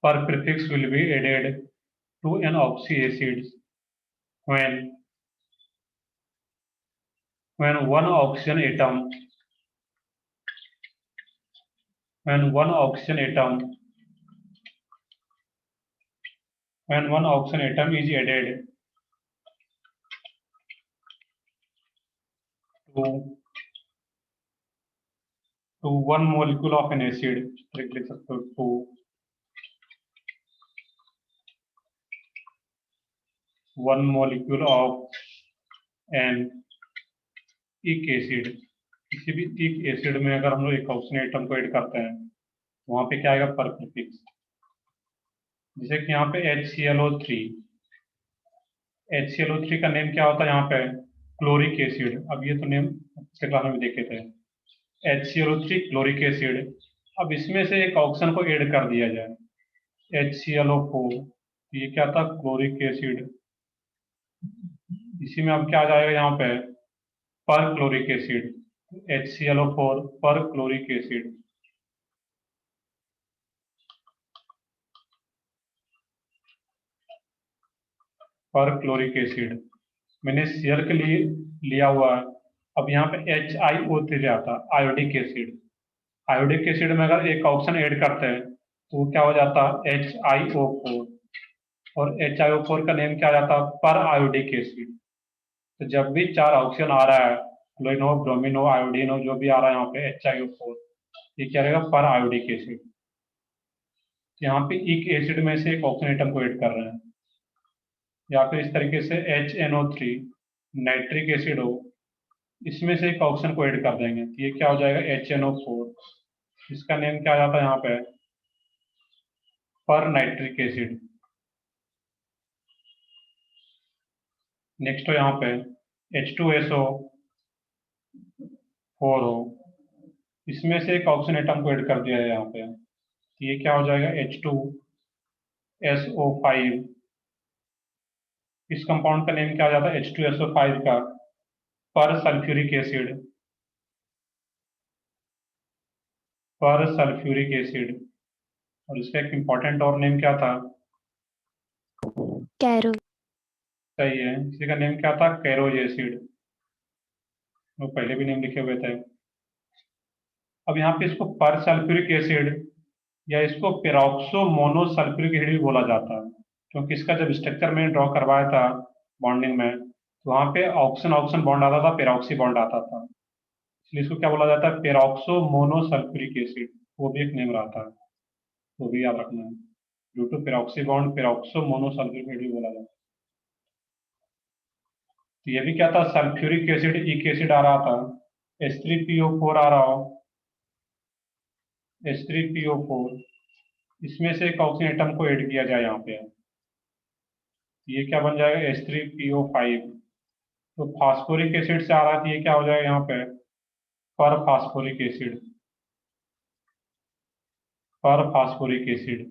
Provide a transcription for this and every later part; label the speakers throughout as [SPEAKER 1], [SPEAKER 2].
[SPEAKER 1] per prefix will be added to an oxy acid when one oxygen atom when one oxygen atom is added to one molecule of an acid, लिख सकते हो to one molecule of an एक acid, किसी भी एक acid में अगर हम लोग एक ऑक्सीजन एटम को ऐड करते हैं वहां पे क्या आएगा, पर प्रीफिक्स। जैसे कि यहाँ पे HClO3, HClO3 का नेम क्या होता है यहाँ पे, क्लोरिक एसिड। अब ये तो नेम पिछले क्लास में देखे थे, HClO3 क्लोरिक एसिड। अब इसमें से एक ऑक्सीजन को ऐड कर दिया जाए, HClO4, ये क्या था, क्लोरिक एसिड। इसी में अब क्या आ जाएगा यहाँ पे, पर क्लोरिक एसिड, HClO4 पर क्लोरिक एसिड। पर क्लोरिक एसिड मैंने शेयर के लिए लिया हुआ है। अब यहाँ पे HiO3 आता है, आयोडिक एसिड। आयोडिक एसिड में अगर एक ऑक्सीजन ऐड करते हैं तो क्या हो जाता है, HiO4, और HiO4 का नेम क्या आ जाता है, पर आयोडिक एसिड। तो जब भी चार ऑक्सीजन आ रहा है, क्लोरीन हो, ब्रोमीन हो, आयोडीन हो, जो भी आ रहा है यहाँ पे HiO4, ये क्या रहेगा, पर आयोडिक एसिड। यहाँ पे एक एसिड में से एक ऑक्सीजन एटम को ऐड कर रहे हैं। या फिर इस तरीके से HNO3 नाइट्रिक एसिड हो, इसमें से एक ऑक्सीजन को ऐड कर देंगे तो ये क्या हो जाएगा, HNO4। इसका नेम क्या आ जाता है यहाँ पे, पर नाइट्रिक एसिड। नेक्स्ट हो यहाँ पे H2SO4 हो, इसमें से एक ऑक्सीजन एटम को ऐड कर दिया है यहाँ पे तो ये क्या हो जाएगा, H2SO5। इस कंपाउंड का नेम क्या आ जाता है, H2SO5 का पर सल्फ्यूरिक एसिड, पर सल्फ्यूरिक एसिड। और इसका एक इंपॉर्टेंट और नेम क्या था,
[SPEAKER 2] कैरो।
[SPEAKER 1] सही है, इसी का नेम क्या था, कैरोज एसिड। वो पहले भी नेम लिखे हुए थे। अब यहाँ पे इसको पर सल्फ्यूरिक एसिड या इसको पेरोक्सो मोनोसल्फ्यूरिक एसिड भी बोला जाता है, क्योंकि इसका जब स्ट्रक्चर मैंने ड्रॉ करवाया था बॉन्डिंग में तो वहाँ पे ऑक्सीजन ऑक्सीजन बॉन्ड आता था, पेरोक्सी बॉन्ड आता था, इसलिए इसको क्या बोला जाता है, पेरोक्सो मोनोसल्फ्यूरिक एसिड। वो भी एक नेम रहता है, वो भी याद रखना है। Due to peroxy bond peroxo monosulphuric acid भी बोला जाता है। तो ये भी क्या था, सल्फ्यूरिक एसिड एक एसिड आ रहा था, H3PO4 आ रहा हो, H3PO4, इसमें से एक ऑक्सीजन एटम को ऐड किया जाए यहाँ पे, ये क्या बन जाएगा, H3PO5। तो फास्फोरिक एसिड से आ रहा है, ये क्या हो जाएगा यहाँ पे, पर फास्फोरिक एसिड, पर फास्फोरिक एसिड।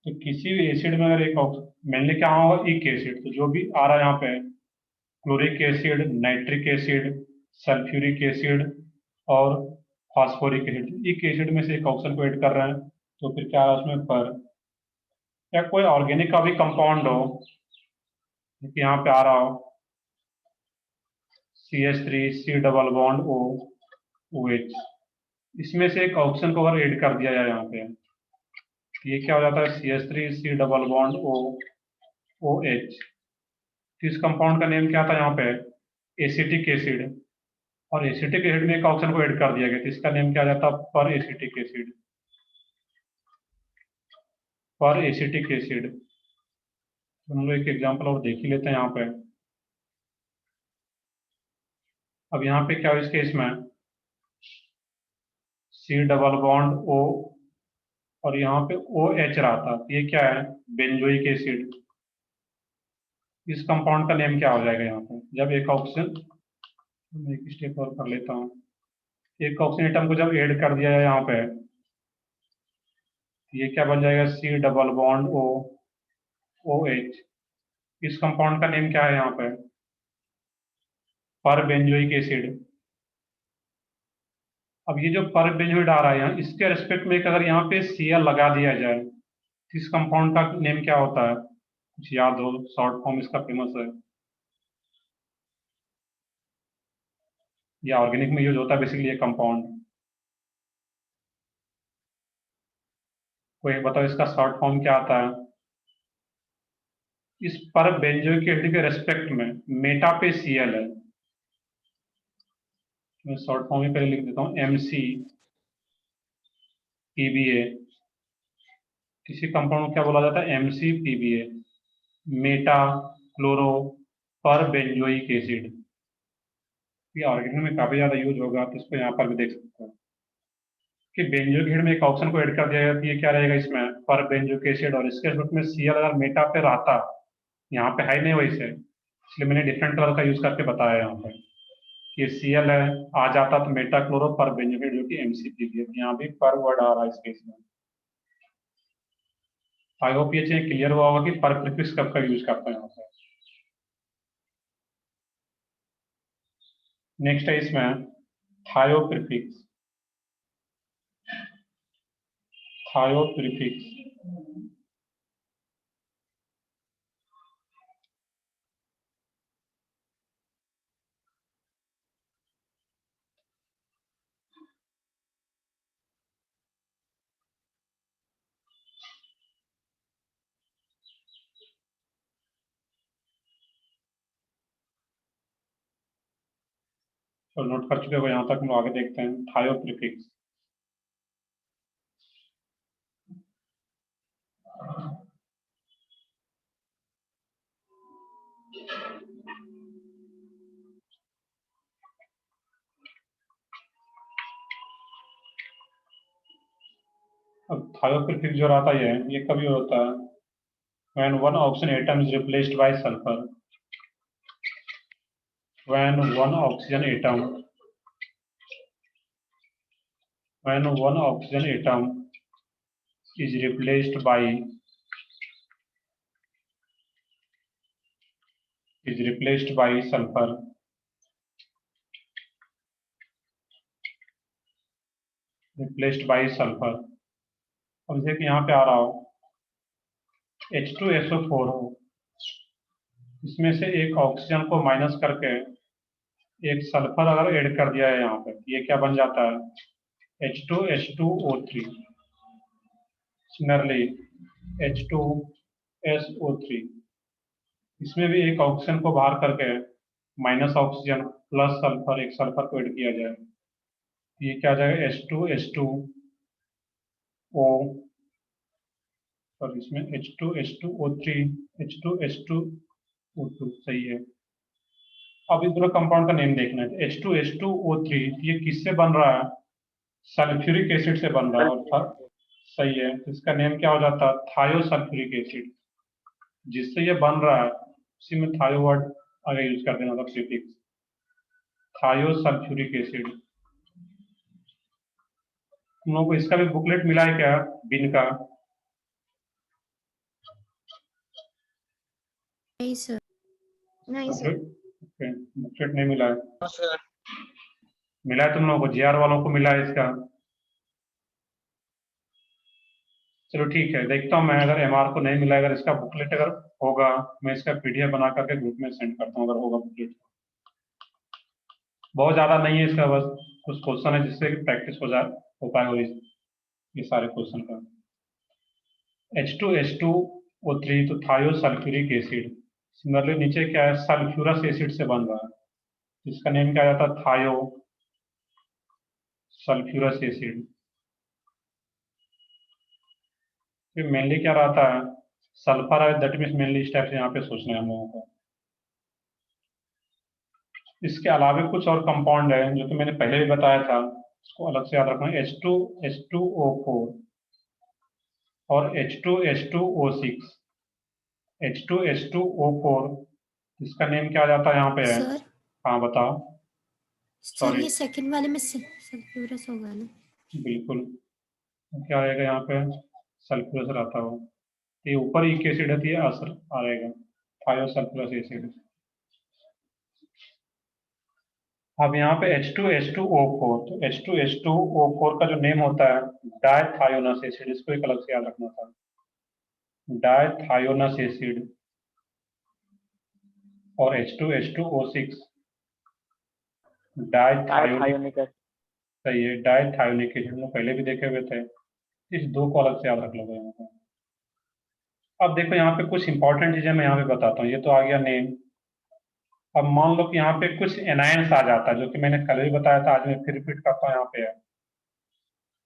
[SPEAKER 1] तो किसी भी एसिड में अगर एक मेनली क्या होगा, एक एसिड, तो जो भी आ रहा है यहाँ पे, chloric acid, nitric acid, sulphuric acid और फास्फोरिक एसिड, एक एसिड में से एक ऑक्सीजन को ऐड कर रहे हैं तो फिर क्या है उसमें पर। या कोई ऑर्गेनिक का भी कंपाउंड हो, यहाँ पे आ रहा हो CH3 C double bond O OH, इसमें से एक ऑक्सीजन को अगर ऐड कर दिया जाए यहाँ पे, ये क्या हो जाता है, CH3 C double bond O OH। इस कंपाउंड का नेम क्या था यहाँ पे, एसिटिक एसिड। और एसिटिक एसिड में एक ऑक्सीजन को ऐड कर दिया गया तो इसका नेम क्या आ जाता, पर एसिटिक एसिड, पर एसिटिक एसिड। हम लोग एक एग्जांपल और देख ही लेते हैं यहाँ पे। अब यहाँ पे क्या है, इस केस में C डबल बॉन्ड O और यहाँ पे OH रहा था, ये क्या है, बेंजोइक एसिड। इस कंपाउंड का नेम क्या हो जाएगा यहाँ पे, जब एक ऑक्सीजन, मैं एक स्टेप और कर लेता हूँ, एक ऑक्सीजन एटम को जब ऐड कर दिया जाए यहाँ पे, ये क्या बन जाएगा, C double bond O OH। इस कंपाउंड का नेम क्या है यहाँ पे, पर बेंजोइक एसिड। अब ये जो पर बेंजोइड आ रहा है यहाँ, इसके रेस्पेक्ट में अगर यहाँ पे Cl लगा दिया जाए तो इस कंपाउंड का नेम क्या होता है? कुछ याद हो? शॉर्ट फॉर्म इसका फेमस है, या ऑर्गेनिक में यूज होता है बेसिकली ये कंपाउंड। कोई बताओ इसका शॉर्ट फॉर्म क्या आता है? इस पर बेंजोइक एसिड के रेस्पेक्ट में मेटा पे Cl है। मैं शॉर्ट फॉर्म ही पहले लिख देता हूँ, McPba। किसी कंपाउंड को क्या बोला जाता है? McPba, मेटा क्लोरो पर बेंजोइक एसिड। ये ऑर्गेनिक में काफी ज्यादा यूज होगा, तो इसको यहाँ पर भी देख सकते हो कि बेंजोइक एसिड में एक ऑप्शन को ऐड कर दिया गया, तो ये क्या रहेगा इसमें? पर बेंजोइक एसिड, और इसके रूप में Cl अगर मेटा पे रहता, यहाँ पे है नहीं वैसे, इसलिए मैंने डिफरेंट कलर का यूज करके बताया यहाँ पे कि Cl है, आ जाता तो मेटा क्लोरो पर बेंजोइक जो कि McPba, यहाँ भी पर वर्ड आ रहा है इस केस में। आई होप ये चीज क्लियर हुआ होगा कि पर प्रीफिक्स कब का यूज करते हैं यहाँ पे। नेक्स्ट है इसमें थायो प्रीफिक्स। थायो प्रीफिक्स तो नोट कर चुके हो, यहाँ तक हम लोग आगे देखते हैं। थायो प्रीफिक्स, अब थायो प्रीफिक्स जो रहता है ये कभी होता है when one oxygen atom is replaced by sulfur, when one oxygen atom when one oxygen atom is replaced by sulfur, replaced by sulfur। अब जैसे कि यहाँ पे आ रहा हो H2SO4 हो, इसमें से एक ऑक्सीजन को माइनस करके एक सल्फर अगर ऐड कर दिया है यहाँ पे, ये क्या बन जाता है? H2H2O3। सिमिलरली H2SO3, इसमें भी एक ऑक्सीजन को बाहर करके माइनस ऑक्सीजन प्लस सल्फर, एक सल्फर को ऐड किया जाए, ये क्या आ जाएगा? H2H2O, और इसमें H2H2O3, H2H2O2, सही है। अब इस दोनों कंपाउंड का नेम देखना है। H2H2O3 ये किससे बन रहा है? सल्फ्यूरिक एसिड से बन रहा है, और सही है, तो इसका नेम क्या हो जाता है? थायो सल्फ्यूरिक एसिड। जिससे ये बन रहा है उसी में थायो वर्ड आगे यूज कर देना था, प्रीफिक्स थायो सल्फ्यूरिक एसिड। तुम लोगों को इसका भी बुकलेट मिला है क्या, बिन का?
[SPEAKER 2] नहीं सर, नहीं सर।
[SPEAKER 1] बुकलेट नहीं मिला है? मिला है तुम लोगों को? जीआर वालों को मिला है इसका? चलो ठीक है, देखता हूँ मैं, अगर एमआर को नहीं मिला, अगर इसका बुकलेट अगर होगा, मैं इसका पीडीएफ बना करके ग्रुप में सेंड करता हूँ, अगर होगा बुकलेट। बहुत ज्यादा नहीं है इसका, बस कुछ क्वेश्चन है जिससे प्रैक्टिस हो पाए हो ये सारे क्वेश्चन का। H2H2O3 तो थायो सल्फ्यूरिक एसिड। सिमिलरली नीचे क्या है? सल्फ्यूरस एसिड से बन रहा है, इसका नेम क्या जाता है? थायो सल्फ्यूरस एसिड। फिर मेनली क्या रहता है? सल्फर है, दैट मीन्स मेनली इस टाइप से यहाँ पे सोचना है हम लोगों को। इसके अलावा कुछ और कंपाउंड है जो कि मैंने पहले भी बताया था, इसको अलग से याद रखना। H2H2O4 और H2H2O6, H2H2O4, इसका नेम क्या जाता है यहाँ पे है?
[SPEAKER 2] सर,
[SPEAKER 1] हाँ बताओ।
[SPEAKER 2] सर
[SPEAKER 1] सॉरी,
[SPEAKER 2] ये सेकंड वाले में सल्फ्यूरस होगा ना?
[SPEAKER 1] बिल्कुल, क्या आएगा यहाँ पे? सल्फ्यूरस रहता हो, ये ऊपर एक एसिड है, तो ये असर आ रहेगा, थायो सल्फ्यूरस एसिड। अब यहाँ पे H2H2O4, तो H2H2O4 का जो नेम होता है डायथायोनस एसिड, इसको एक अलग से याद रखना था, डायथायोनस एसिड। और H2H2O6 डायथायोनिक,
[SPEAKER 3] डायथायोनिक एसिड।
[SPEAKER 1] सही है, डायथायोनिक एसिड, हम लोग पहले भी देखे हुए थे। इस दो को अलग से याद रख लो यहाँ पे। अब देखो यहाँ पे कुछ इंपॉर्टेंट चीजें मैं यहाँ पे बताता हूँ, ये तो आ गया नेम। अब मान लो कि यहाँ पे कुछ एनायंस आ जाता है, जो कि मैंने कल भी बताया था, आज मैं फिर रिपीट करता हूँ यहाँ पे है।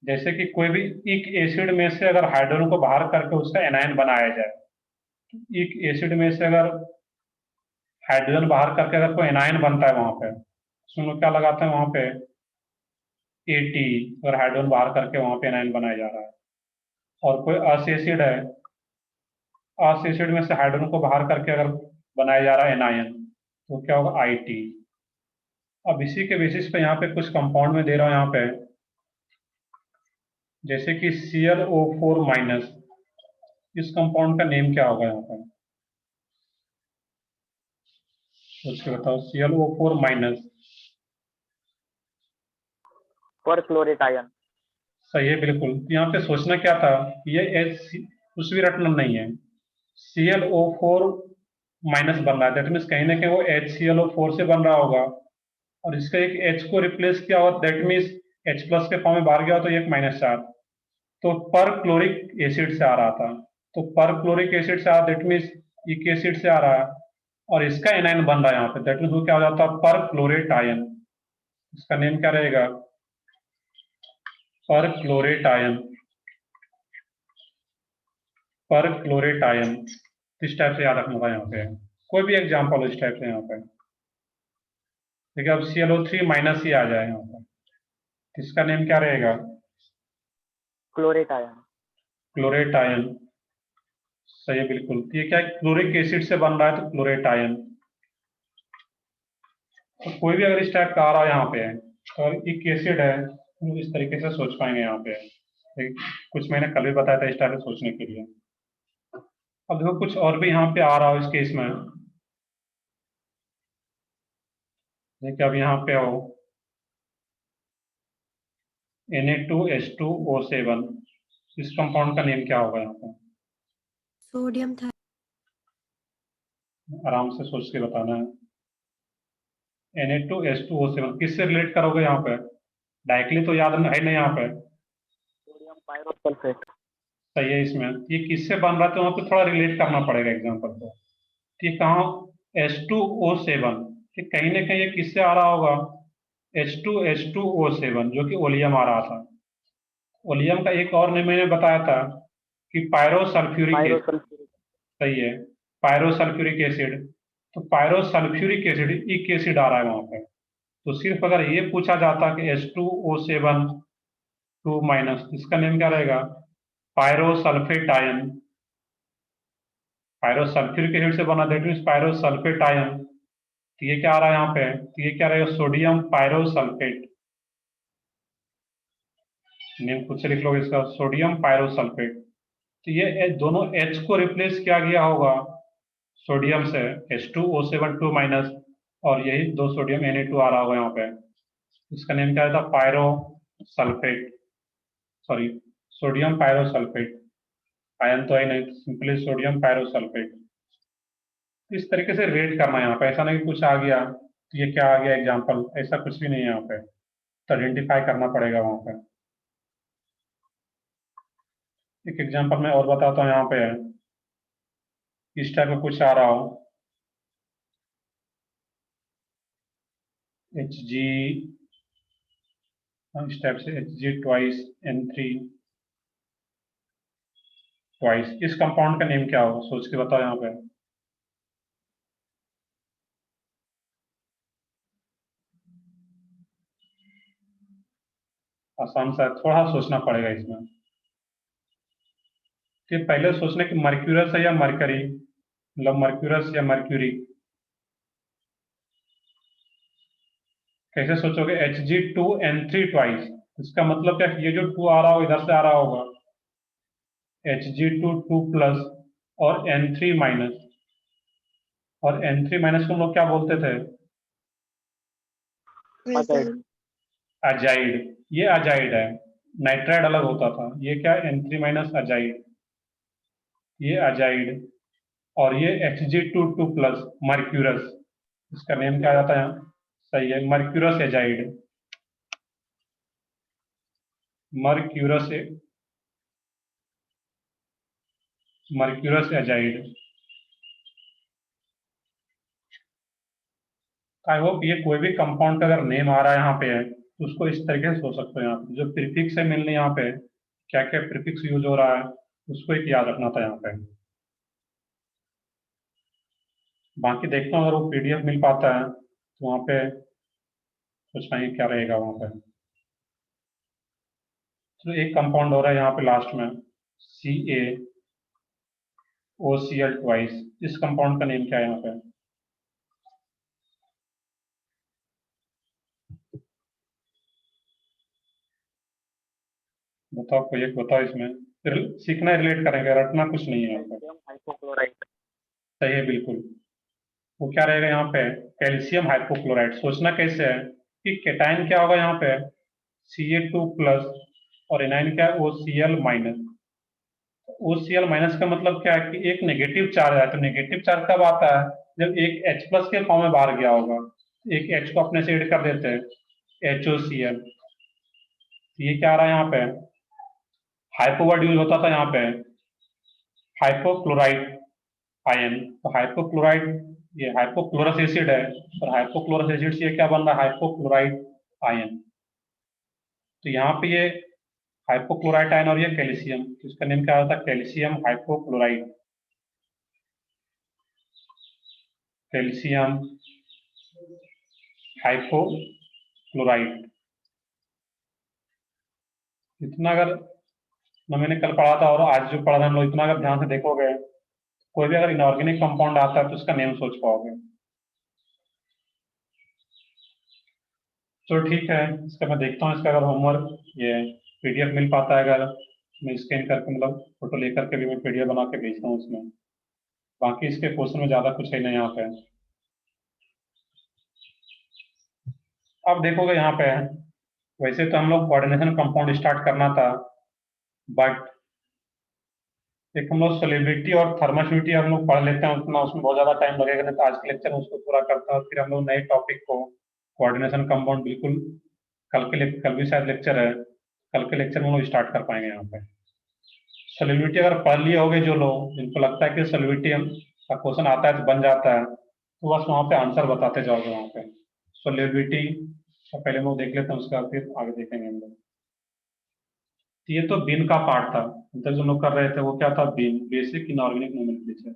[SPEAKER 1] जैसे कि कोई भी एक एसिड में से अगर हाइड्रोजन को बाहर करके उसका एनायन बनाया जाए, एक एसिड में से अगर हाइड्रोजन बाहर करके अगर कोई एनायन बनता है वहां पे, उसमें लोग क्या लगाते हैं वहां पे AT, अगर हाइड्रोजन बाहर करके वहां पे एनायन बनाया जा रहा है। और कोई अस एसिड है, अस एसिड में से हाइड्रोजन को बाहर करके अगर बनाया जा रहा है एनायन, तो क्या होगा IT। अब इसी के बेसिस पे यहाँ पे कुछ कंपाउंड में दे रहा हूँ यहाँ पे, जैसे कि ClO4 माइनस, इस कंपाउंड का नेम क्या होगा यहाँ पे, सोच के बताओ। ClO4 minus,
[SPEAKER 3] perchlorate ion.
[SPEAKER 1] सही है बिल्कुल। यहाँ पे सोचना क्या था, ये H कुछ भी रटना नहीं है, ClO4 माइनस बन रहा है, दैट मीन्स कहीं ना कहीं वो HClO4 से बन रहा होगा, और इसका एक H को रिप्लेस किया हो, दैट मीन्स H प्लस के फॉर्म में बाहर गया तो ये एक माइनस चार्ज, तो पर क्लोरिक एसिड से आ रहा था, तो पर क्लोरिक एसिड से आ रहा, दैट मीन्स एक एसिड से आ रहा है, और इसका एनायन बन रहा है यहाँ पे, दैट मीन्स वो क्या हो जाता है पर क्लोरेट आयन। इसका नेम क्या रहेगा, पर क्लोरेट आयन, पर क्लोरेट आयन। इस टाइप से याद रखना था यहाँ पे, कोई भी एग्जाम्पल इस टाइप से यहाँ पे। देखिए अब ClO3 माइनस ही आ जाए यहाँ पे, तो इसका नेम क्या रहेगा,
[SPEAKER 3] क्लोरेट आयन।
[SPEAKER 1] क्लोरेट आयन, सही है बिल्कुल। तो ये क्या है, क्लोरिक एसिड से बन रहा है, तो क्लोरेट आयन। तो कोई भी अगर इस टाइप का आ रहा है यहाँ पे, और एक एसिड है, तो इस तरीके से सोच पाएंगे यहाँ पे। कुछ मैंने कल भी बताया था इस टाइप से सोचने के लिए। अब देखो कुछ और भी यहाँ पे आ रहा हो इस केस में, देखिए अब यहाँ पे हो Na2H2O7, इस कंपाउंड का नेम क्या होगा यहाँ पे,
[SPEAKER 2] सोडियम था।
[SPEAKER 1] आराम से सोच के बताना है। Na2H2O7 किससे रिलेट करोगे यहाँ पे, डायरेक्टली तो याद है नहीं यहाँ पे,
[SPEAKER 3] सोडियम पायरोसल्फेट।
[SPEAKER 1] सही है। इसमें ये किससे बन रहा है, तो वहाँ पे थोड़ा रिलेट करना पड़ेगा एग्जाम्पल को। ये कहाँ, H2O7, कि कहीं ना कहीं ये किससे आ रहा होगा, H2H2O7, जो कि ओलियम आ रहा था। ओलियम का एक और नेम मैंने बताया था कि पायरोसल्फ्यूरिक एसिड,
[SPEAKER 3] पायरोसल्फ्यूरिक।
[SPEAKER 1] सही है, पायरोसल्फ्यूरिक एसिड। तो पायरोसल्फ्यूरिक एसिड एक एसिड आ रहा है वहां पे, तो सिर्फ अगर ये पूछा जाता कि H2O7 2 माइनस, इसका नेम क्या रहेगा, पायरोसल्फेट आयन। पायरोसल्फ्यूरिक एसिड से बना, दैट मीन्स पायरोसल्फेट आयन। तो ये क्या आ रहा है यहाँ पे, तो ये क्या रहेगा, सोडियम पायरोसल्फेट। नेम खुद से लिख लो इसका, सोडियम पायरोसल्फेट। तो ये दोनों H को रिप्लेस किया गया होगा सोडियम से, H2O7 2 माइनस, और यही दो सोडियम Na2 आ रहा होगा यहाँ पे। इसका नेम क्या था, pyrosulphate, sorry sodium pyrosulphate. Ion तो है नहीं, सिंपली सोडियम पायरोसल्फेट। इस तरीके से रेट करना है यहाँ पे, ऐसा नहीं कि कुछ आ गया तो ये क्या आ गया एग्जाम्पल, ऐसा कुछ भी नहीं है यहाँ पे, तो आइडेंटिफाई करना पड़ेगा वहाँ पे। एक एग्जाम्पल मैं और बताता हूँ यहाँ पे, इस टाइप में कुछ आ रहा हो, Hg, इस टाइप से Hg ट्वाइस N3 ट्वाइस, इस कंपाउंड का नेम क्या होगा, सोच के बताओ यहाँ पे। आसान सा है, थोड़ा सोचना पड़ेगा इसमें। कि पहले सोचने की मर्क्यूरस है या मरकरी, मतलब मर्क्यूरस या मर्क्यूरी। कैसे सोचोगे, Hg2N3 ट्वाइस, इसका मतलब क्या, ये जो 2 आ रहा होगा इधर से आ रहा होगा, Hg2 2 प्लस और N3 माइनस, और N3 माइनस को हम लोग क्या बोलते थे,
[SPEAKER 3] Azide.
[SPEAKER 1] अजाइड, ये अजाइड है, नाइट्राइड अलग होता था, ये क्या N3 माइनस अजाइड, ये अजाइड, और ये Hg22 प्लस मर्क्यूरस, इसका नेम क्या जाता है यहाँ, सही है, mercurous azide, mercurous mercurous azide. I hope ये कोई भी कंपाउंड का अगर नेम आ रहा है यहाँ पे है तो उसको इस तरीके से सोच सकते हो, यहाँ पे जो प्रीफिक्स है मिलने, यहाँ पे क्या क्या प्रीफिक्स यूज हो रहा है उसको एक याद रखना था यहाँ पे। बाकी देखता हूँ अगर वो पीडीएफ मिल पाता है तो वहाँ पे कुछ नहीं क्या रहेगा वहाँ पे। तो एक कंपाउंड हो रहा है यहाँ पे लास्ट में CaOCl ट्वाइस, इस कंपाउंड का नेम क्या है यहाँ पे, बताओ, कोई एक बताओ, इसमें सीखना रिलेट करेंगे, रटना कुछ नहीं है यहाँ पे।
[SPEAKER 3] Calcium hypochlorite.
[SPEAKER 1] सही है बिल्कुल। वो क्या रहेगा यहाँ पे, कैल्शियम हाइपोक्लोराइड। सोचना कैसे है कि केटाइन क्या होगा यहाँ पे Ca2 प्लस और एनाइन क्या है OCl माइनस। OCl माइनस का मतलब क्या है कि एक नेगेटिव चार्ज है, तो नेगेटिव चार्ज कब आता है जब एक H प्लस के फॉर्म में बाहर गया होगा, एक H को अपने से ऐड कर देते हैं HOCl। तो ये क्या आ रहा है यहाँ पे, हाइपो वर्ड यूज होता था यहाँ पे, हाइपोक्लोराइड आयन, तो हाइपोक्लोराइड ये हाइपोक्लोरस एसिड है, और हाइपोक्लोरस एसिड से ये क्या बन रहा है हाइपोक्लोराइड आयन। तो यहाँ पे ये हाइपोक्लोराइड आयन और ये कैल्शियम, तो इसका नेम क्या होता है कैल्शियम हाइपोक्लोराइड, कैल्शियम हाइपोक्लोराइड। इतना अगर ना मैंने कल पढ़ा था और आज जो पढ़ा था हम लोग, इतना अगर ध्यान से देखोगे, कोई भी अगर इनऑर्गेनिक कंपाउंड आता है तो उसका नेम सोच पाओगे। चलो ठीक है, इसका मैं देखता हूँ, इसका अगर होमवर्क ये पीडीएफ मिल पाता है, अगर मैं स्कैन करके मतलब फोटो लेकर के भी मैं पीडीएफ बना के भेजता हूँ उसमें। बाकी इसके क्वेश्चन में ज़्यादा कुछ है नहीं यहाँ पे। अब देखोगे यहाँ पे, वैसे तो हम लोग कोऑर्डिनेशन कंपाउंड स्टार्ट करना था, बट एक हम लोग सेलिब्रिटी और थर्मास्यूटी हम लोग पढ़ लेते हैं, उतना उसमें बहुत ज़्यादा टाइम लगेगा, नहीं तो आज के लेक्चर में उसको पूरा करता हूँ, फिर हम लोग नए टॉपिक को कोऑर्डिनेशन कंपाउंड बिल्कुल कल भी शायद लेक्चर है, कल के लेक्चर में हम लोग स्टार्ट कर पाएंगे यहाँ पे। सोलिबिलिटी अगर पढ़ लिए होगे जो लोग, जिनको लगता है कि सोलिबिलिटी का क्वेश्चन आता है तो बन जाता है, तो बस वहाँ पे आंसर बताते जाओगे वहाँ पे। सोलिबिलिटी तो पहले हम लोग देख लेते हैं, उसका फिर आगे देखेंगे हम लोग। ये तो बीन का पार्ट था, मतलब जो लोग कर रहे थे वो क्या था, बीन, बेसिक इनऑर्गेनिक नोमेनक्लेचर।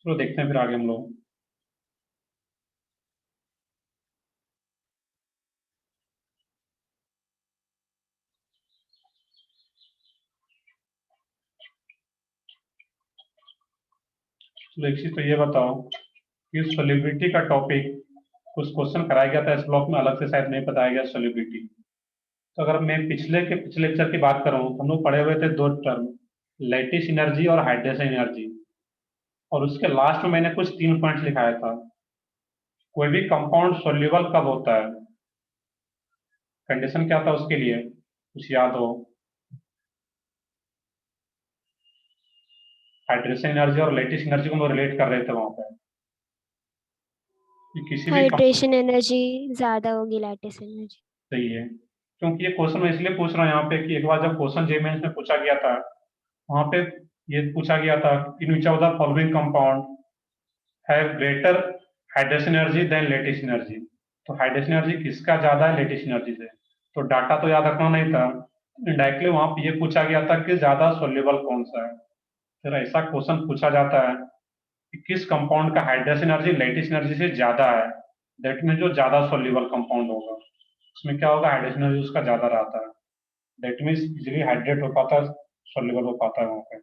[SPEAKER 1] चलो देखते हैं फिर आगे हम लोग। चलो एक चीज तो ये बताओ कि सोलिबिलिटी का टॉपिक कुछ क्वेश्चन कराया गया था इस ब्लॉक में, अलग से शायद नहीं बताया गया सोलिबिलिटी। तो अगर मैं पिछले लेक्चर की बात करूं तो हम लोग पढ़े हुए थे दो टर्म, लैटिस एनर्जी और हाइड्रेशन एनर्जी, और उसके लास्ट में मैंने कुछ 3 पॉइंट्स लिखाया था। कोई भी कंपाउंड सोल्यूबल कब होता है, कंडीशन क्या था उसके लिए, कुछ याद हो, हाइड्रेशन एनर्जी और लैटिस एनर्जी को हम रिलेट कर रहे थे वहां पे कि किसी भी
[SPEAKER 2] हाइड्रेशन एनर्जी ज्यादा होगी लैटिस एनर्जी।
[SPEAKER 1] सही है, क्योंकि ये क्वेश्चन मैं इसलिए पूछ रहा हूँ यहाँ पे कि एक बार जब क्वेश्चन जे मेंस में पूछा गया था, वहां पे ये पूछा गया था in which of the following compound have greater hydration energy than lattice energy. तो हाइड्रेशन एनर्जी किसका ज्यादा है लैटिस एनर्जी से, तो डाटा तो याद रखना नहीं था, डायरेक्टली वहां पे ये पूछा गया था कि ज्यादा सोल्यूबल कौन सा है। फिर ऐसा क्वेश्चन पूछा जाता है कि किस कंपाउंड का हाइड्रेशन एनर्जी लैटिस एनर्जी से ज्यादा है, दैट मीन जो ज्यादा सोल्यूबल कंपाउंड होगा उसमें क्या होगा, हाइड्रेशन एनर्जी उसका ज्यादा रहता है, दैट मीन्स इजिली हाइड्रेट हो पाता है, सोल्यूबल हो पाता है वहां पे।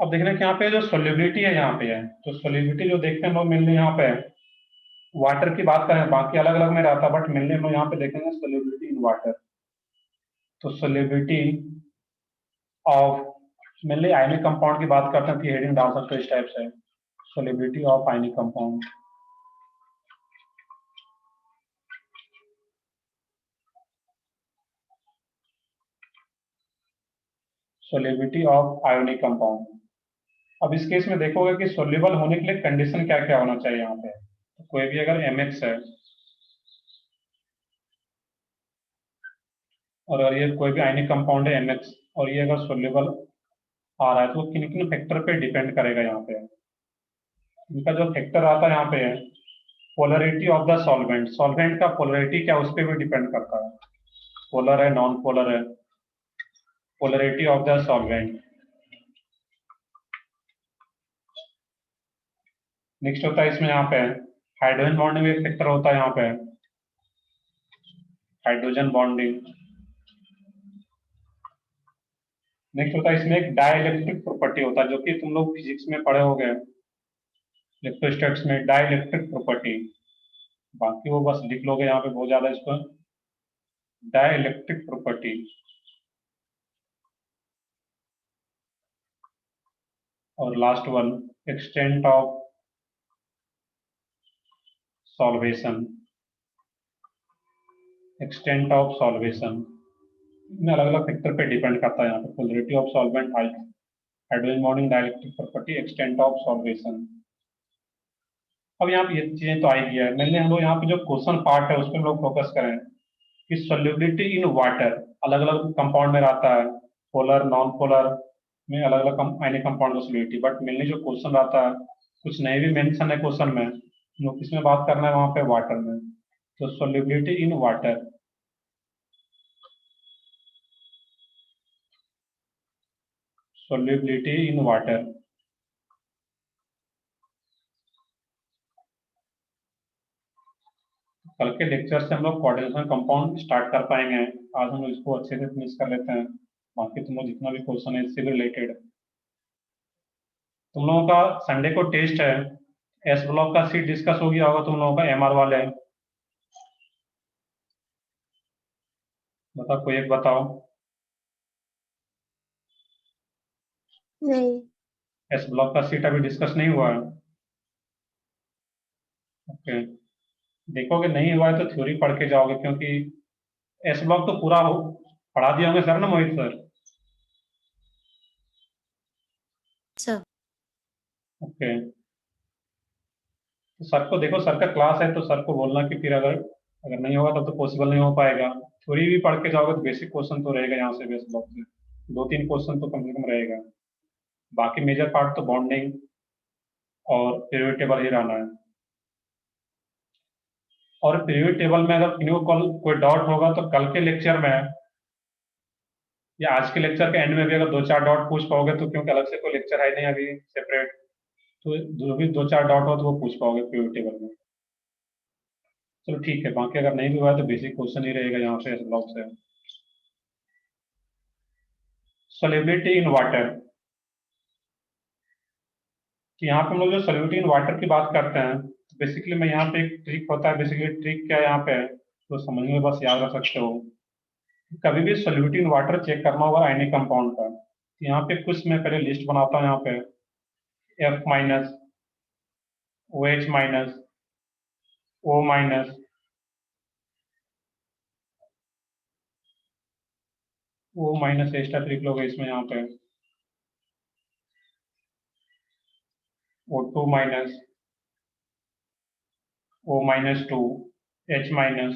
[SPEAKER 1] अब देख रहे हैं कि यहाँ पे जो सोल्युबिलिटी है यहाँ पे है, तो सोल्युबिलिटी जो देखते हैं हम लोग मिलने यहाँ पे वाटर की बात करें, बाकी अलग अलग में रहता है, बट मिलने हम लोग यहाँ पे देखेंगे सोल्युबिलिटी इन वाटर। तो solubility of mainly ionic compound की बात करते हैं तो हेडिंग डाल सकते हैं इस टाइप से, solubility of ionic compound. Solubility of ionic compound. अब इस केस में देखोगे कि सोल्यूबल होने के लिए कंडीशन क्या क्या होना चाहिए यहाँ पे। तो कोई भी अगर MX है और अगर ये कोई भी आयनिक कंपाउंड है MX और ये अगर सोल्यूबल आ रहा है तो किन किन फैक्टर पे डिपेंड करेगा यहाँ पे। इनका जो फैक्टर आता है यहाँ पे है polarity of the solvent, solvent का पोलरिटी क्या उस पर भी डिपेंड करता है, पोलर है नॉन पोलर है, polarity of the solvent. Next होता है इसमें यहाँ पे हाइड्रोजन बॉन्डिंग एक फैक्टर होता है यहाँ पे, हाइड्रोजन बॉन्डिंग। नेक्स्ट होता है इसमें एक डाइलेक्ट्रिक प्रॉपर्टी होता है जो कि तुम लोग फिजिक्स में पढ़े होंगे इलेक्ट्रोस्टैटिक्स में, डाइलेक्ट्रिक प्रॉपर्टी। बाकी वो बस लिख लोगे यहाँ पे बहुत ज्यादा इसको, डाइलेक्ट्रिक प्रॉपर्टी। और last one extent of solvation, extent of solvation में अलग अलग फैक्टर पे डिपेंड करता है यहाँ पे, polarity of solvent, hydrogen bonding, dielectric property, extent of solvation. अब यहाँ पे ये चीजें तो आई है, मैंने हम लोग यहाँ पे जो क्वेश्चन पार्ट है उस पर हम लोग फोकस करें कि सोल्युबिलिटी इन वाटर अलग अलग कंपाउंड में रहता है, पोलर नॉन पोलर में अलग अलग आयनिक कंपाउंड का सोल्युबिलिटी, बट मेनली जो क्वेश्चन रहता है कुछ नए भी मेंशन है क्वेश्चन में, जो किसमें बात करना है वहां पे वाटर में। तो solubility in water, solubility in water. कल के लेक्चर से हम लोग कोऑर्डिनेशन कंपाउंड स्टार्ट कर पाएंगे, आज हम लोग इसको अच्छे से फिनिश कर लेते हैं। बाकी तुम लोग जितना भी क्वेश्चन है इससे रिलेटेड, तुम लोगों का संडे को टेस्ट है, एस ब्लॉक का सीट डिस्कस हो गया होगा तुम लोगों का, MR वाले बताओ, कोई एक बताओ।
[SPEAKER 2] नहीं।
[SPEAKER 1] एस ब्लॉक का सीट अभी डिस्कस नहीं हुआ है। ओके, देखोगे नहीं हुआ है तो थ्योरी पढ़ के जाओगे, क्योंकि एस ब्लॉक तो पूरा हो पढ़ा दिया होंगे सर ना मोहित सर।
[SPEAKER 2] सर।
[SPEAKER 1] ओके, तो सर को देखो, सर का क्लास है तो सर को बोलना कि फिर अगर अगर नहीं होगा तब तो पॉसिबल नहीं हो पाएगा। थ्योरी भी पढ़ के जाओगे तो बेसिक क्वेश्चन तो रहेगा यहाँ से, बेस ब्लॉक से 2-3 क्वेश्चन तो कम से कम रहेगा। बाकी मेजर पार्ट तो बॉन्डिंग और पीरियोडिक टेबल ही रहना है। और पीरियोडिक टेबल में अगर किन्हीं को कल कोई डाउट होगा तो कल के लेक्चर में या आज के लेक्चर के एंड में भी अगर 2-4 डाउट पूछ पाओगे तो, क्योंकि अलग से कोई लेक्चर है नहीं अभी सेपरेट, तो जो भी 2-4 डाउट हो तो वो पूछ पाओगे पीरियोडिक टेबल में। चलो ठीक है, बाकी अगर नहीं भी हुआ है तो बेसिक क्वेश्चन ही रहेगा यहाँ से इस ब्लॉक से। सोल्युबिलिटी इन वाटर, तो यहाँ पे हम लोग जो सोल्युबिलिटी इन वाटर की बात करते हैं तो बेसिकली मैं यहाँ पे एक ट्रिक होता है, बेसिकली ट्रिक क्या है यहाँ पे तो समझने में बस याद रख सकते हो। कभी भी सोल्युबिलिटी इन वाटर चेक करना होगा आयनिक कंपाउंड का, तो यहाँ पे कुछ मैं पहले लिस्ट बनाता हूँ यहाँ पे F minus, OH minus, O minus, O minus extra लिख लोगे इसमें यहाँ पे O2 minus, O minus 2, H minus.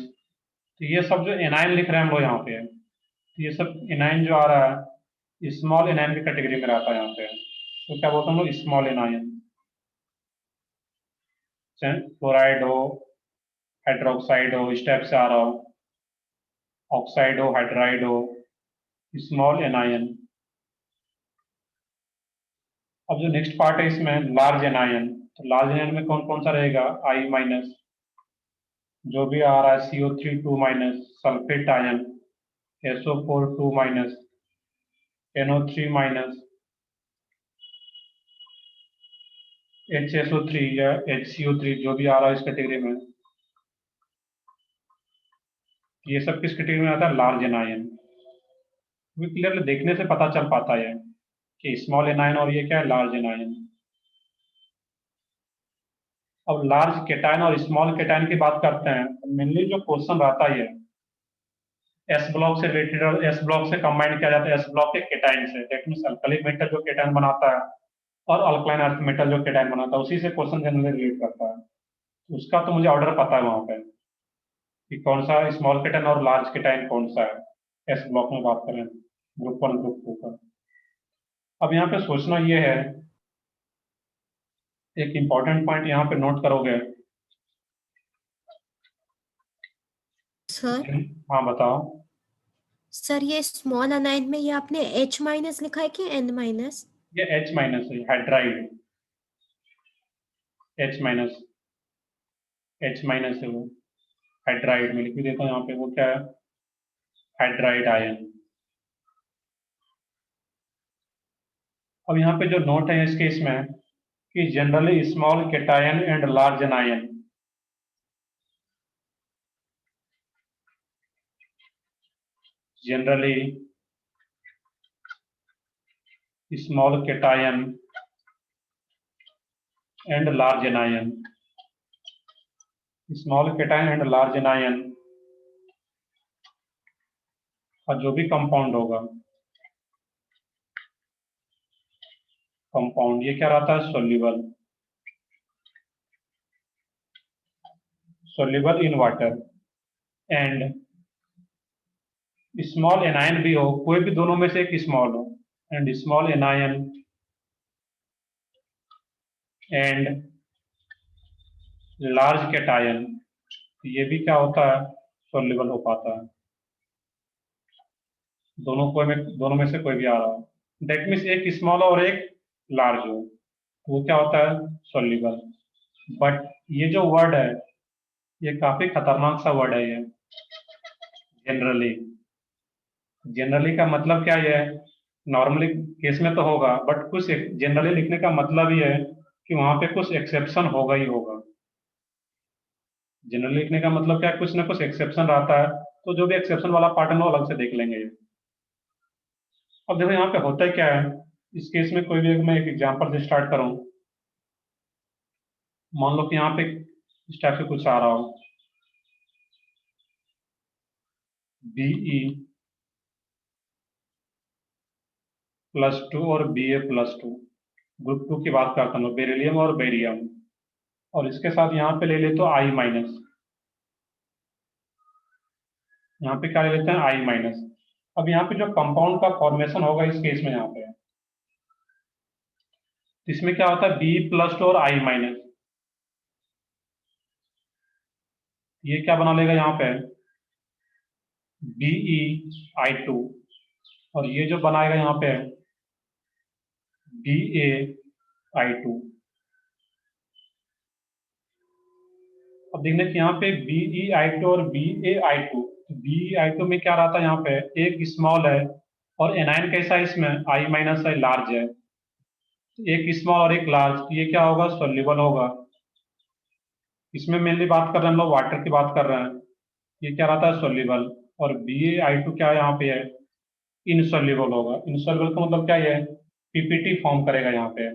[SPEAKER 1] तो ये सब जो एनाइन लिख रहे हैं हम लोग यहाँ पे, तो ये सब एनाइन जो आ रहा है स्मॉल एनाइन की कैटेगरी में रहता है यहाँ पे, तो क्या बोलते हैं हम लोग स्मॉल एनाइन। क्लोराइड हो, हाइड्रोक्साइड हो, इस टाइप से आ रहा हो, ऑक्साइड हो, हाइड्राइड हो, स्मॉल एनायन। अब जो नेक्स्ट पार्ट है इसमें लार्ज एनायन, तो लार्ज एनायन में कौन कौन सा रहेगा, I माइनस, जो भी आ रहा है CO3 2 minus, sulphate ion, SO4 2 minus, NO3 minus, HSO3 या HCO3 जो भी आ रहा है इस कैटेगरी में, ये सब किस कैटेगरी में आता है? Large anion. क्लियरली देखने से पता चल पाता है कि स्मॉल एनायन और ये क्या है? Large anion. अब लार्ज केटायन और स्मॉल केटायन की बात करते हैं तो मेनली जो क्वेश्चन रहता है एस ब्लॉक से रिलेटेड और एस ब्लॉक से कंबाइन किया जाता है एस ब्लॉक के केटायन से, दैट मींस अल्कली मेटल जो केटायन बनाता है और अल्कलाइन अर्थ मेटल जो केटायन बनाता है, उसी से क्वेश्चन जनरली रिलेट करता है। तो उसका तो मुझे ऑर्डर पता है वहां पे कि कौन सा स्मॉल केटायन और लार्ज केटायन कौन सा है एस ब्लॉक में बात करें ग्रुप 1 ग्रुप 2 का। अब यहाँ पे सोचना ये है, एक इंपॉर्टेंट पॉइंट यहाँ पे नोट करोगे।
[SPEAKER 2] सर
[SPEAKER 1] हाँ बताओ।
[SPEAKER 2] सर ये स्मॉल अनाइन में ये आपने H माइनस लिखा है कि N माइनस?
[SPEAKER 1] ये H माइनस है, hydride. H minus, H minus है वो, हाइड्राइड में लिख भी देता हूँ यहाँ पे, वो क्या है? Hydride ion. अब यहाँ पे जो नोट है इस केस में कि generally small cation and large anion, generally small cation and large anion, small cation and large anion का जो भी कंपाउंड होगा, कंपाउंड ये क्या रहता है? Soluble, soluble in water. And small anion भी हो, कोई भी दोनों में से एक स्मॉल हो, and small anion and large cation, ये भी क्या होता है? सोल्यूबल हो पाता है। दोनों में से कोई भी आ रहा हो, दैट मीन्स एक स्मॉल और एक लार्ज हो, तो वो क्या होता है? सोल्यूबल। बट ये जो वर्ड है ये काफी खतरनाक सा वर्ड है ये, जनरली। जनरली का मतलब क्या है? नॉर्मली केस में तो होगा, बट कुछ जनरली लिखने का मतलब ही है कि वहां पे कुछ एक्सेप्शन होगा ही होगा। जनरली लिखने का मतलब क्या है? कुछ ना कुछ एक्सेप्शन रहता है, तो जो भी एक्सेप्शन वाला पार्ट है वो अलग से देख लेंगे। अब देखो यहाँ पे होता क्या है, इस केस में कोई भी मैं एक एग्जांपल से स्टार्ट करूं। मान लो कि यहाँ पे इस टाइप से कुछ आ रहा हो, BE +2 और BA +2, ग्रुप 2 की बात करता हूँ, बेरिलियम और बेरियम, और इसके साथ यहाँ पे ले ले तो I माइनस, यहाँ पे क्या ले लेते हैं? I minus. अब यहाँ पे जो कंपाउंड का फॉर्मेशन होगा इस केस में, यहाँ पे इसमें क्या होता है? B+2 और I माइनस, ये क्या बना लेगा यहाँ पे? BeI2, और ये जो बनाएगा यहाँ पे BaI2। अब देखने कि यहाँ पे BeI2 और BaI2, BeI2 में क्या रहता है? यहाँ पे एक स्मॉल है और एनायन कैसा है इसमें? I माइनस है, लार्ज है, एक स्मॉल और एक लार्ज, ये क्या होगा? सोल्यूबल होगा। इसमें मेनली बात कर रहे हैं हम लोग वाटर की बात कर रहे हैं, ये क्या रहता है? सोल्यूबल। और BaI2 क्या है यहाँ पे? है इनसोल्यूबल होगा। इनसोल्यूबल का मतलब क्या है? PPT फॉर्म करेगा यहाँ पे,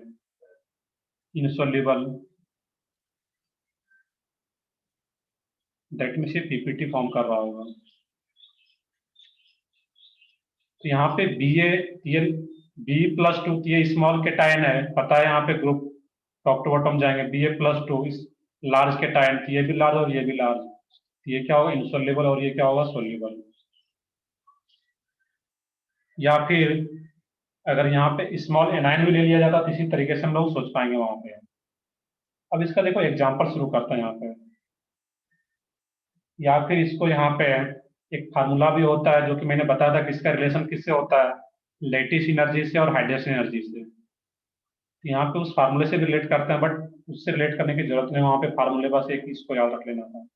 [SPEAKER 1] इनसोल्यूबल, दैट मीन्स ये PPT फॉर्म कर रहा होगा। तो यहाँ पे ये B+2, ये स्मॉल केटायन है, पता है यहाँ पे ग्रुप टॉप टू बॉटम जाएंगे, BA+2 इस लार्ज केटायन, ये भी लार्ज और ये भी लार्ज, ये क्या होगा? इनसोल्यूबल, और ये क्या होगा? सोल्यूबल। या फिर अगर यहाँ पे स्मॉल एनायन भी ले लिया जाता तो इसी तरीके से हम लोग सोच पाएंगे वहां पे। अब इसका देखो एग्जांपल शुरू करते हैं यहाँ पे, या फिर इसको यहाँ पे एक फार्मूला भी होता है जो कि मैंने बताया था कि इसका रिलेशन किससे होता है? लैटिस एनर्जी से और हाइड्रस एनर्जी से। यहाँ पे उस फार्मूले से रिलेट करते हैं, बट उससे रिलेट करने की जरूरत नहीं, वहां पे फार्मूले बस एक इसको याद रख लेना था।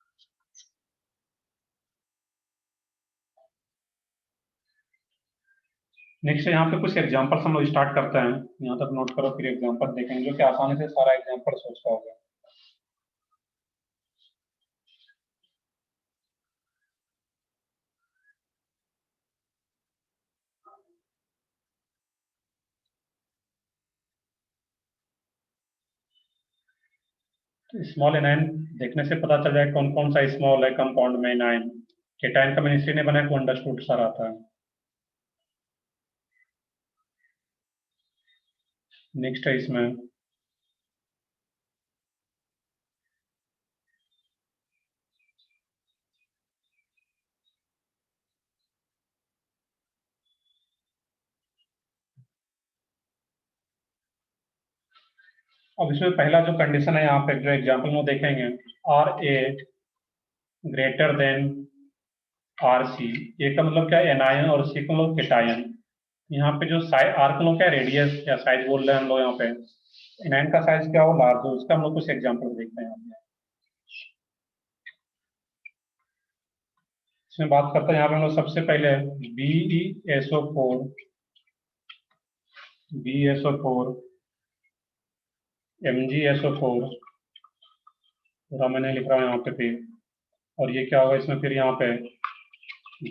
[SPEAKER 1] नेक्स्ट यहाँ पे कुछ एग्जांपल्स हम लोग स्टार्ट करते हैं, यहाँ तक नोट करो, फिर एग्जांपल देखेंगे जो कि आसानी से सारा एग्जांपल सोच पाओगे। स्मॉल एनायन देखने से पता चल जाए कौन कौन सा स्मॉल है कंपाउंड में एनायन। केटायन का मिनिस्ट्री ने बनाया को अंडरस्टूड सर आता है। नेक्स्ट है इसमें अब इसमें पहला जो कंडीशन है यहाँ पे जो एग्जांपल में देखेंगे, R A greater than R C, A का मतलब क्या है एनायन और सी का मतलब केटायन। यहाँ पे जो साइज आर का मतलब क्या है रेडियस या साइज बोल रहे हैं हम लोग, यहाँ पे एनायन का साइज क्या हो लार्ज हो, उसका हम लोग कुछ एग्जाम्पल देखते हैं यहाँ पे। इसमें बात करते हैं यहाँ पे हम लोग सबसे पहले BeSO4 MgSO4 पूरा मैंने लिख रहा हूँ यहाँ पे फिर, और ये क्या होगा इसमें फिर यहाँ पे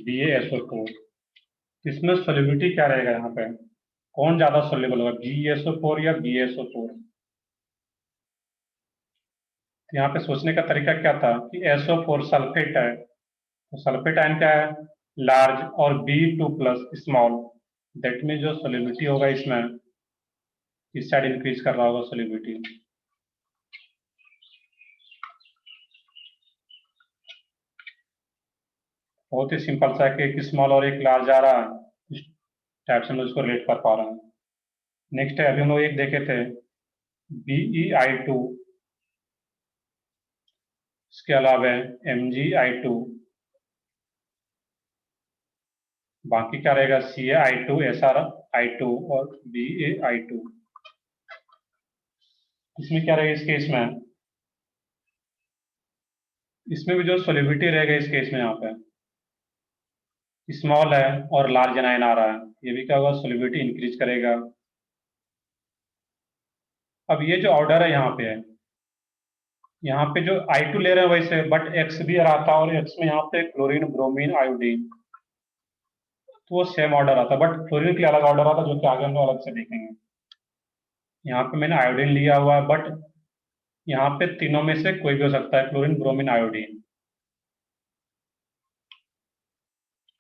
[SPEAKER 1] BaSO4। इसमें सोलिबिलिटी क्या रहेगा यहाँ पे, कौन ज्यादा सोल्यूबल होगा BeSO4 या BaSO4। तो यहाँ पे सोचने का तरीका क्या था कि SO4 सल्फेट है, तो सल्फेट आयन क्या है लार्ज, और B2+ स्मॉल, दैट में जो सोलिबिलिटी होगा इसमें इस साइड इंक्रीज कर रहा होगा सोलिबिलिटी। बहुत ही सिंपल सा है कि एक स्मॉल और एक लार्ज आ रहा है, इस टाइप से हम लोग इसको रिलेट कर पा रहे हैं। नेक्स्ट है अभी हम लोग एक देखे थे BeI2, इसके अलावा MgI2, बाकी क्या रहेगा CaI2 SrI2 और BaI2। इसमें क्या रहेगा इस केस में, इसमें भी जो सोलिबिलिटी रहेगा इस केस में यहाँ पे स्मॉल है और लार्ज एनायन आ रहा है, ये भी क्या होगा सोलिबिलिटी इंक्रीज करेगा। अब ये जो ऑर्डर है यहाँ पे जो I2 ले रहे हैं वैसे, बट X भी आ रहा था और X में यहाँ पे क्लोरीन ब्रोमीन आयोडीन, तो वो सेम ऑर्डर आता, बट क्लोरीन के लिए अलग ऑर्डर आता जो कि आगे हम लोग अलग से देखेंगे। यहाँ पे मैंने आयोडीन लिया हुआ है, बट यहाँ पे तीनों में से कोई भी हो सकता है, क्लोरीन ब्रोमीन आयोडीन।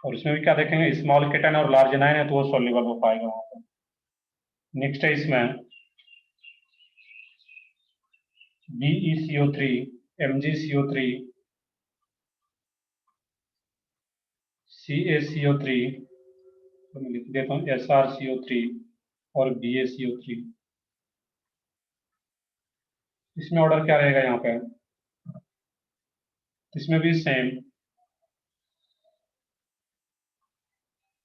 [SPEAKER 1] और इसमें भी क्या देखेंगे स्मॉल केटायन और लार्ज एनायन है तो वो सोल्यूबल हो पाएगा वहां पर। नेक्स्ट है इसमें BeCO3 MgCO3 CaCO3, तो मैं लिख देता हूँ SrCO3 और BaCO3। इसमें ऑर्डर क्या रहेगा यहाँ पे, इसमें भी सेम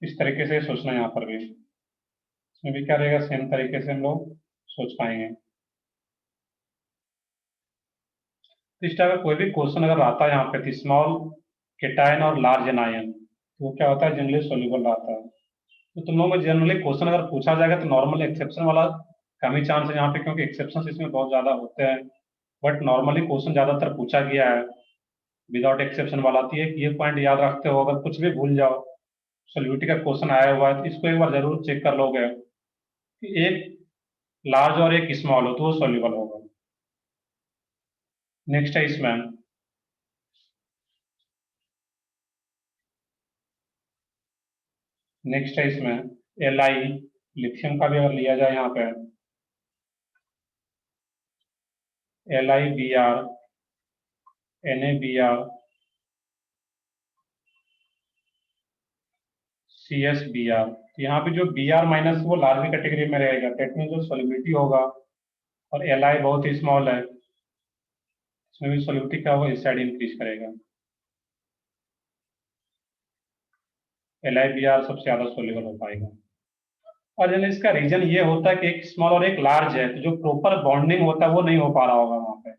[SPEAKER 1] इस तरीके से सोचना है, यहाँ पर भी इसमें भी क्या रहेगा सेम तरीके से हम लोग सोच पाएंगे। तो इस टाइप का कोई भी क्वेश्चन अगर आता है यहाँ पे स्मॉल केटायन और लार्ज एनायन, तो वो क्या होता है जनरली सोल्यूबल आता है। तो तुम लोगों में जनरली क्वेश्चन अगर पूछा जाएगा तो नॉर्मल एक्सेप्शन वाला कम ही चांस है यहाँ पे, क्योंकि एक्सेप्शन इसमें बहुत ज्यादा होते हैं, बट नॉर्मली क्वेश्चन ज्यादातर पूछा गया है विदाउट एक्सेप्शन वाला। तो ये पॉइंट याद रखते हो, अगर कुछ भी भूल जाओ सोल्यूबिलिटी का क्वेश्चन आया हुआ है तो इसको एक बार जरूर चेक कर लोगे कि एक लार्ज और एक स्मॉल हो तो वो सोल्यूबल होगा। नेक्स्ट है इसमें Li, लिथियम का भी अगर लिया जाए यहाँ पे LiBr NaBr CsBr, तो यहाँ पे जो Br माइनस वो लार्ज कैटेगरी में रहेगा, दैट में जो सोल्यूबिलिटी होगा, और Li बहुत ही स्मॉल है, इसमें भी सोल्यूबिलिटी क्या होगा इस साइड इंक्रीज करेगा। LiBr सबसे ज्यादा सोल्यूबल हो पाएगा। और जब इसका रीजन ये होता है कि एक स्मॉल और एक लार्ज है, तो जो प्रॉपर बॉन्डिंग होता है वो नहीं हो पा रहा होगा वहां पे,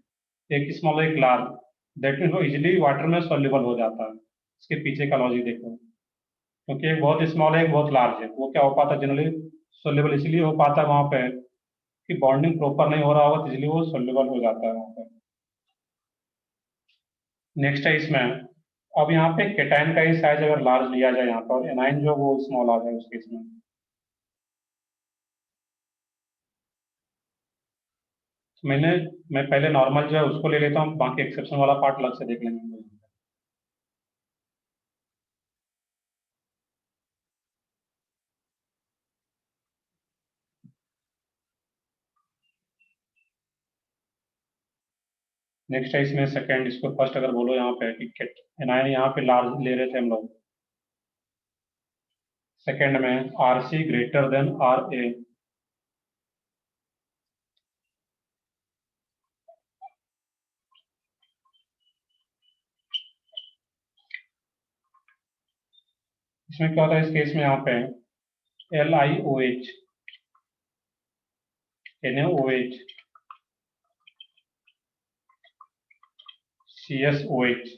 [SPEAKER 1] एक स्मॉल और एक लार्ज, दैट मीन वो इजिली वाटर में सोल्यूबल हो जाता है। इसके पीछे का लॉजिक देखो, क्योंकि एक बहुत स्मॉल है, एक बहुत लार्ज है, वो क्या हो पाता है जनरली सोल्यूबल इसलिए हो पाता है वहां पे कि बॉन्डिंग प्रॉपर नहीं हो रहा होगा, तो इसलिए वो सोल्यूबल हो जाता है वहां पे। नेक्स्ट है इसमें, अब यहाँ पे केटाइन का ही साइज अगर लार्ज लिया जाए यहाँ पर, एनाइन जो वो स्मॉल आ जाए उस केस में, तो मैं पहले नॉर्मल जो है उसको ले लेता हूँ, बाकी एक्सेप्शन वाला पार्ट अलग से देख लेंगे। नेक्स्ट है इसमें सेकंड, इसको फर्स्ट अगर बोलो यहाँ पे कि एनाइन यहाँ पे लार्ज ले रहे थे हम लोग, सेकंड में R C greater than R A, इसमें क्या होता है इस केस में यहाँ पे L I O H, N O H, C S O H,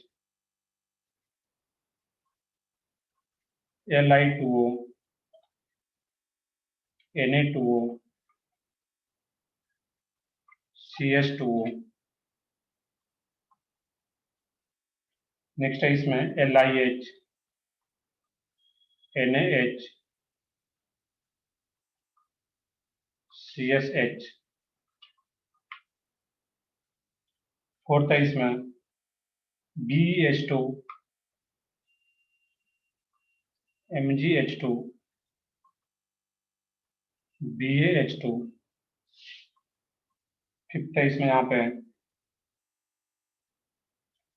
[SPEAKER 1] L I two O, N A two O, C S two O. Next है इसमें L I H, N A H, C S H. Fourth है इसमें B H two, M G H two, B A H two. Fifth है इसमें यहाँ पे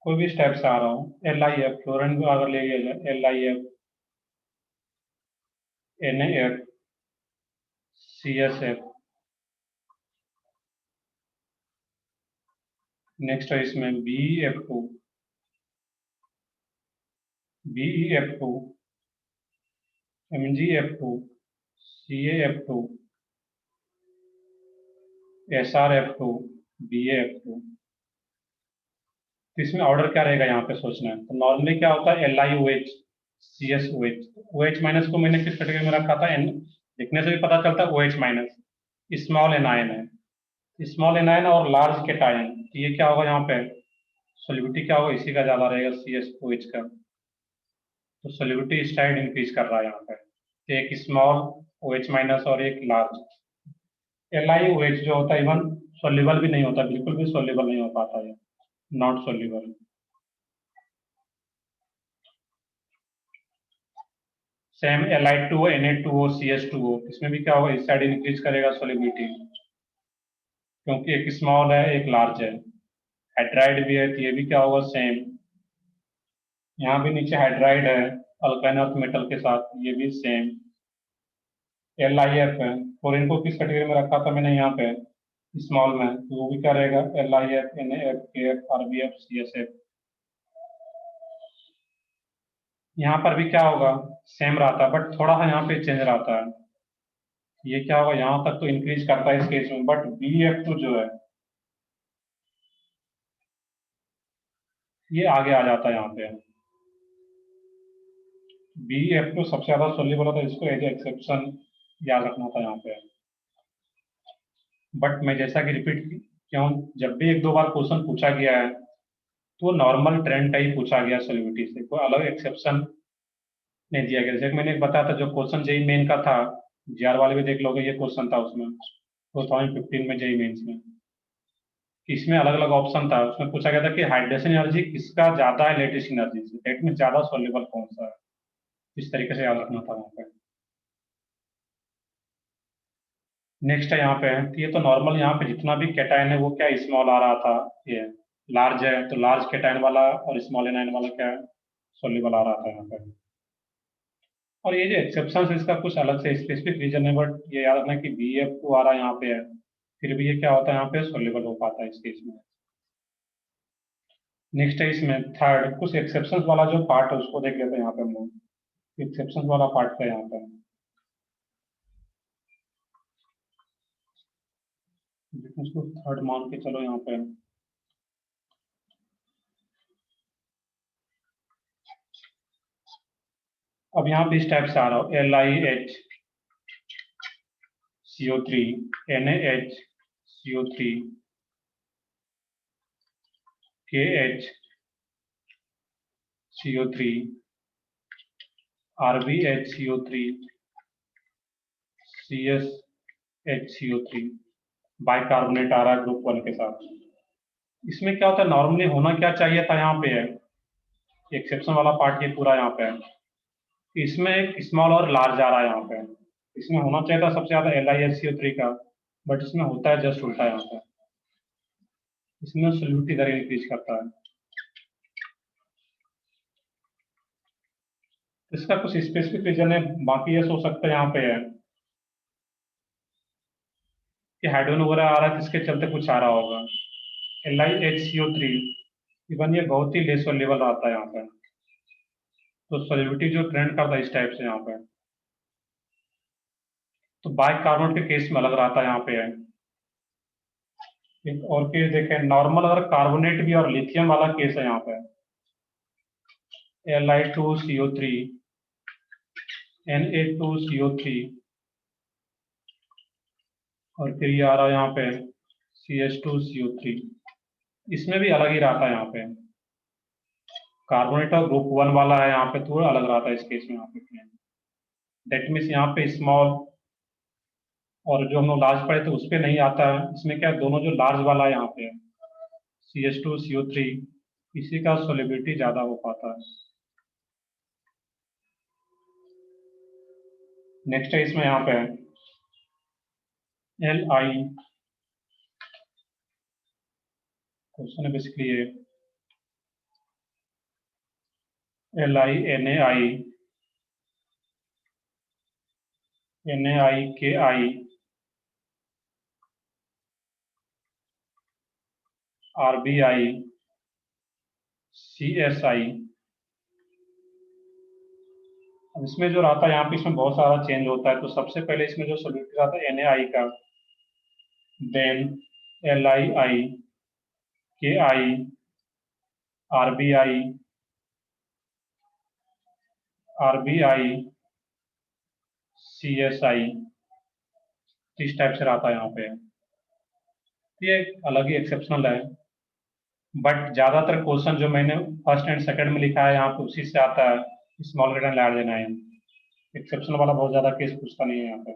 [SPEAKER 1] कोई भी स्टेप से आ रहा हूँ, एल आई एफ, फ्लोरीन को अगर ले लिया जाए, L I F, N A F, C S F. Next है इसमें B F two, B E F two, M G F two, C A F two, S R F two, B A F two. तो इसमें order क्या रहेगा यहाँ पे सोचना है। तो नॉर्मली क्या होता है L I O H, C S O H, O H minus को मैंने किस कैटेगरी में रखा था, एन, लिखने से भी पता चलता है O H minus, small anion है, स्मॉल एनायन और लार्ज केटायन, तो ये क्या होगा यहाँ पे सोलिबिलिटी क्या होगा, इसी का ज्यादा रहेगा सी एस ओ एच का, तो सोलिबिलिटी स्टाइड इंक्रीज कर रहा है यहाँ पे, तो एक स्मॉल ओ एच माइनस और एक large. L I O H जो होता है इवन सोल्यूबल भी नहीं होता, बिल्कुल भी सोल्यूबल नहीं हो पाता है, not soluble. Same L I two N A two O C S two O, इसमें भी क्या होगा इस साइड इंक्रीज करेगा सोलिबिलिटी, क्योंकि एक स्मॉल है एक लार्ज है। हाइड्राइड भी है तो ये भी क्या होगा सेम, यहाँ भी नीचे हाइड्राइड है अल्काइन अर्थ मेटल के साथ, ये भी सेम। एल आई एफ है, और इनको किस कैटेगरी में रखा था मैंने यहाँ पे स्मॉल में, तो वो भी क्या रहेगा L I F, N F, K F, R B F, C S F. यहाँ पर भी क्या होगा सेम रहता है, बट थोड़ा सा यहाँ पे चेंज रहता है, ये क्या होगा यहाँ तक तो इंक्रीज करता है इस केस में, बट बी एफ टू जो है ये आगे आ जाता है यहाँ पे, बी एफ टू सबसे ज्यादा सोल्यूबल होता है, इसको एज एक्सेप्शन याद रखना था यहाँ पे। बट मैं जैसा कि रिपीट क्यों, जब भी एक दो बार क्वेश्चन पूछा गया है तो नॉर्मल ट्रेंड का ही पूछा गया सोल्यूबिलिटी से, कोई अलग एक्सेप्शन नहीं दिया गया। जैसे कि मैंने एक बताया था जो क्वेश्चन जेई मेन का था, जीआर वाले भी देख लोगे, ये क्वेश्चन था उसमें 2015 में जेई मेन्स में, कि इसमें अलग अलग ऑप्शन था, उसमें पूछा गया था कि हाइड्रेशन एनर्जी किसका ज्यादा है लेटेस्ट एनर्जी से, डेट में ज्यादा सोल्यूबल कौन सा है, इस तरीके से याद रखना था वहाँ पे। नेक्स्ट है यहाँ पे, तो ये तो नॉर्मल यहाँ पे जितना भी कैटायन है वो क्या स्मॉल आ रहा था, ये लार्ज है तो लार्ज कैटायन वाला और स्मॉल एनायन वाला क्या है सोल्यूबल आ रहा था यहाँ पे। और ये जो एक्सेप्शन है इसका कुछ अलग से स्पेसिफिक रीजन है, बट ये याद रखना कि बी एफ टू आ रहा है यहाँ पे है, फिर भी ये क्या होता है यहाँ पे सोल्यूबल हो पाता है इस केस में। नेक्स्ट है इसमें थर्ड, कुछ एक्सेप्शन वाला जो पार्ट है उसको देख लेते हैं यहाँ पे हम लोग, एक्सेप्शन वाला पार्ट का यहाँ पे उसको थर्ड मान के चलो यहाँ पे। अब यहाँ पे इस टाइप से आ रहा हो LiH CO3 NaH CO3 KH CO3 RbH CO3 CsHCO3 bicarbonate आ रहा है ग्रुप 1 के साथ। इसमें क्या होता है, नॉर्मली होना क्या चाहिए था, यहाँ पे है एक्सेप्शन वाला पार्ट, ये पूरा यहाँ पे है। इसमें एक स्मॉल और लार्ज आ रहा है यहाँ पे। इसमें होना चाहिए था सबसे ज्यादा LiHCO3 का, बट इसमें होता है जस्ट उल्टा यहाँ पे। इसमें सोल्यूबिलिटी दर इंक्रीज करता है। इसका कुछ स्पेसिफिक रीजन है, बाकी ये सोच सकते हैं यहाँ पे है कि हाइड्रोजन वगैरह आ रहा है, जिसके चलते कुछ आ रहा होगा। LiHCO3 इवन ये बहुत ही लेस लेवल आता है यहाँ पे, तो सोल्यूबिलिटी जो ट्रेंड करता है इस टाइप से यहाँ पे। तो बाइकार्बोनेट के केस में अलग रहता है यहाँ पे है। एक और केस देखें, नॉर्मल अगर कार्बोनेट भी और लिथियम वाला केस है यहाँ पे, Li2CO3 Na2CO3 और फिर ये आ रहा है यहाँ पे CH2CO3। इसमें भी अलग ही रहता है यहाँ पे। कार्बोनेट और ग्रुप 1 वाला है यहाँ पे, थोड़ा अलग रहता है इस केस में यहाँ पे। दैट मीन्स यहाँ पे स्मॉल और जो हम लोग लार्ज पढ़े थे उस पर नहीं आता है। इसमें क्या है, दोनों जो लार्ज वाला है यहाँ पे CH2CO3, इसी का सोलिबिलिटी ज्यादा हो पाता है। नेक्स्ट है इसमें यहाँ पे Li, क्वेश्चन है बेसिकली ये LiNai NaIKI RbI CSI। अब इसमें जो रहता है यहाँ पे, इसमें बहुत सारा चेंज होता है। तो सबसे पहले इसमें जो सोल्यूबिलिटी रहता है NaI का, then LiI KI RbI CSI, इस टाइप से रहता है यहाँ पे। ये अलग ही एक्सेप्शनल है, बट ज्यादातर क्वेश्चन जो मैंने फर्स्ट एंड सेकंड में लिखा है यहाँ पे उसी से आता है, स्मॉल ग्रेटर लार्ज देना है। एक्सेप्शनल वाला बहुत ज्यादा केस पूछता नहीं है यहाँ पे।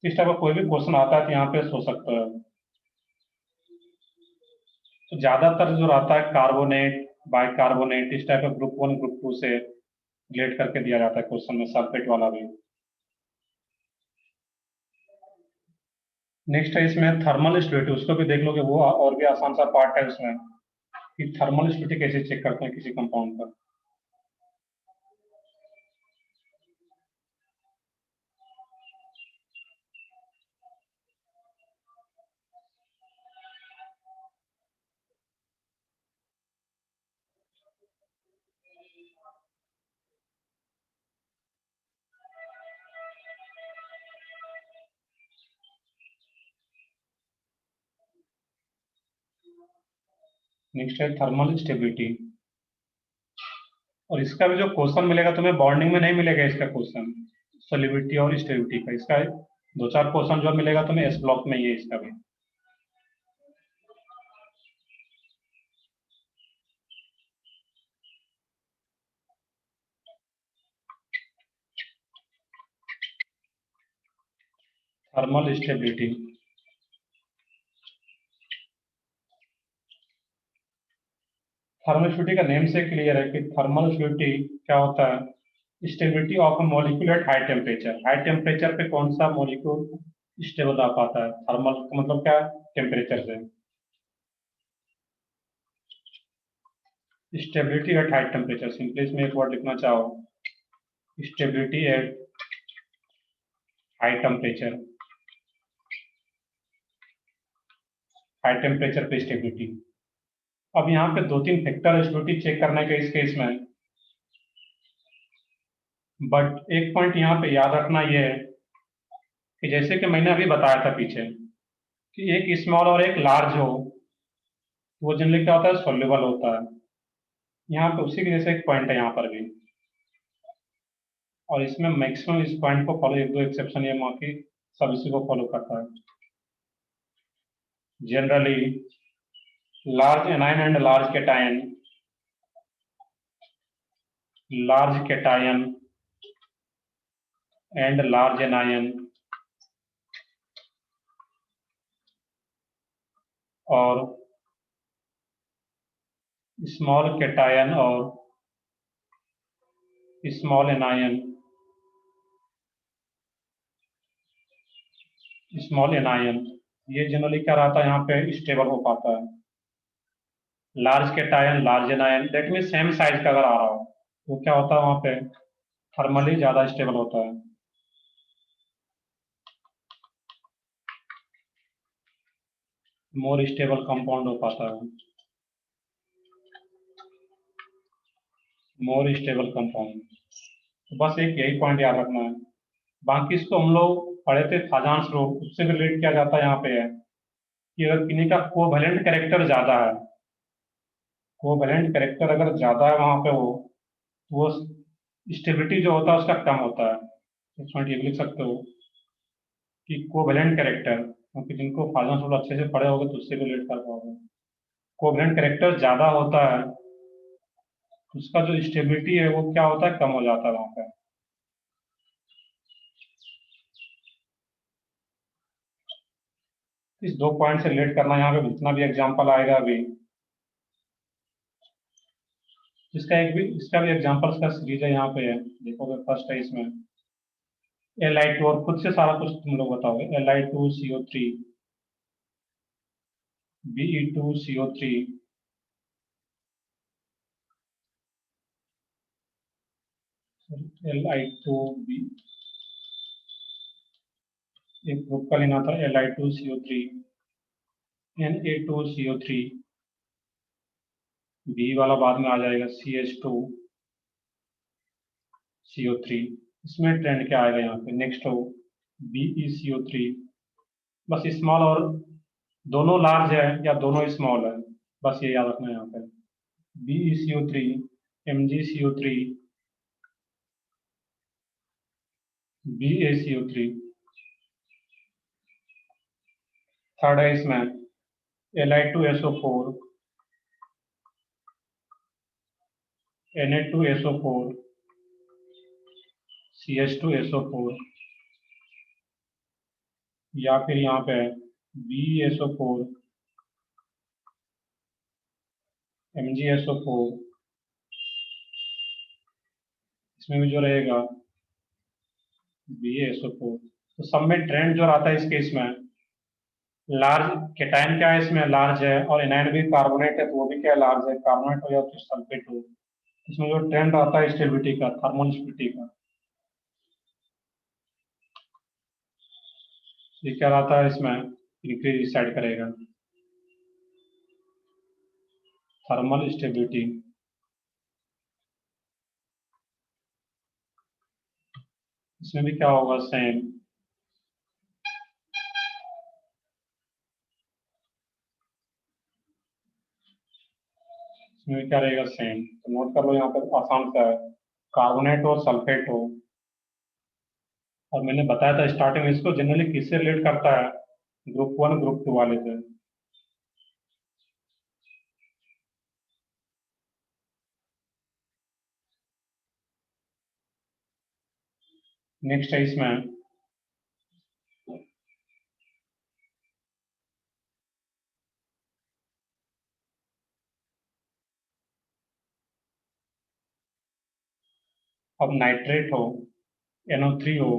[SPEAKER 1] इस टाइप का कोई भी क्वेश्चन आता है तो यहाँ पे सोच सकते हो। तो ज्यादातर जो रहता है कार्बोनेट बाइकार्बोनेट इस टाइप का ग्रुप 1 ग्रुप 2 से रिलेट करके दिया जाता है क्वेश्चन में, सल्फेट वाला भी। नेक्स्ट है इसमें थर्मल स्टेबिलिटी, उसको भी देख लोगे, वो और भी आसान सा पार्ट है उसमें कि थर्मल स्टेबिलिटी कैसे चेक करते हैं किसी कंपाउंड का। नेक्स्ट है थर्मल स्टेबिलिटी, और इसका भी जो क्वेश्चन मिलेगा तुम्हें बॉन्डिंग में नहीं मिलेगा इसका क्वेश्चन, सॉल्युबिलिटी और स्टेबिलिटी का। इसका दो चार क्वेश्चन जो मिलेगा तुम्हें एस ब्लॉक में ही है इसका भी। थर्मल स्टेबिलिटी, थर्मल स्टेबिलिटी का नेम से क्लियर है कि थर्मल स्टेबिलिटी क्या होता है, stability of a molecule at high temperature. High temperature पे कौन सा मॉलिक्यूल स्टेबल रह पाता है, थर्मल का मतलब क्या, टेम्परेचर से। Stability at high temperature, simply इसमें एक वर्ड लिखना चाहो, stability at high temperature, high temperature पे स्टेबिलिटी। अब यहाँ पे दो तीन फैक्टर स्टेबिलिटी चेक करने के इस केस में, बट एक पॉइंट यहाँ पे याद रखना ये है कि जैसे कि मैंने अभी बताया था पीछे कि एक स्मॉल और एक लार्ज हो, वो जनरली क्या होता है, सोल्यूबल होता है। यहाँ पे उसी के जैसे एक पॉइंट है यहाँ पर भी और इसमें मैक्सिमम इस पॉइंट को फॉलो, एक दो एक्सेप्शन ये बाकी सब इसी को फॉलो करता है। Generally large anion and large cation and large anion और स्मॉल कैटायन और स्मॉल एनायन ये जनरली क्या रहता है, यहाँ पे स्टेबल हो पाता है। Large cation large anion that mean same size का अगर आ रहा हो तो क्या होता है, वहां पे थर्मली ज्यादा स्टेबल होता है। मोर स्टेबल कंपाउंड हो पाता है, मोर स्टेबल कंपाउंड। तो बस एक यही पॉइंट याद रखना है। बाकी इसको हम लोग पढ़े थे थाजान्स रूल, उससे रिलेट किया जाता है। यहाँ पे है कि अगर किन्हीं का कोवैलेंट कैरेक्टर ज्यादा है, कोवैलेंट कैरेक्टर अगर ज्यादा है वहां पे वो स्टेबिलिटी जो होता है उसका कम होता है। इसमें ये लिख सकते हो कि कोवैलेंट कैरेक्टर, क्योंकि जिनको थाजान्स रूल अच्छे से पढ़े होगे तो उससे रिलेट कर पाओगे। कोवैलेंट कैरेक्टर ज्यादा होता है, उसका जो स्टेबिलिटी है वो क्या होता है, कम हो जाता है वहां पे। इस दो पॉइंट से रिलेट करना, यहाँ पे जितना भी एग्जांपल आएगा अभी, इसका भी एग्जांपल्स का सीरीज है यहाँ पे है, देखोगे फर्स्ट है इसमें Li2, और खुद से सारा कुछ तुम लोग बताओगे। Li2CO3 Be2CO3 Li2B, एक ग्रुप का लेना था Li2CO3 Na2CO3, B वाला बाद में आ जाएगा CH2CO3। इसमें ट्रेंड क्या आएगा यहाँ पे, नेक्स्ट हो BeCO3। बस स्मॉल और दोनों लार्ज है या दोनों स्मॉल है, बस ये याद रखना है यहाँ पे। BeCO3 MgCO3 BaCO3। थर्ड है इसमें Li2SO4 Na2SO4 CH2SO4, या फिर यहाँ पे BeSO4 MgSO4। इसमें भी जो रहेगा BeSO4। तो सब में ट्रेंड जो आता है इस केस में, लार्ज कैटायन क्या है इसमें, लार्ज है, और एनायन भी कार्बोनेट है तो वो भी क्या लार्ज है, कार्बोनेट हो या तो सल्फेट हो। इसमें जो ट्रेंड आता है स्टेबिलिटी का, थर्मल स्टेबिलिटी का, ये क्या रहता है इसमें, इंक्रीज डिसाइड करेगा थर्मल स्टेबिलिटी। इसमें भी क्या होगा, सेम। इसमें भी क्या रहेगा, सेम। तो नोट कर लो यहाँ पर, आसान सा है, कार्बोनेट हो सल्फेट हो। और मैंने बताया था स्टार्टिंग में, इसको जनरली किससे रिलेट करता है, ग्रुप 1 ग्रुप 2 वाले से। नेक्स्ट है इसमें अब नाइट्रेट हो NO3 हो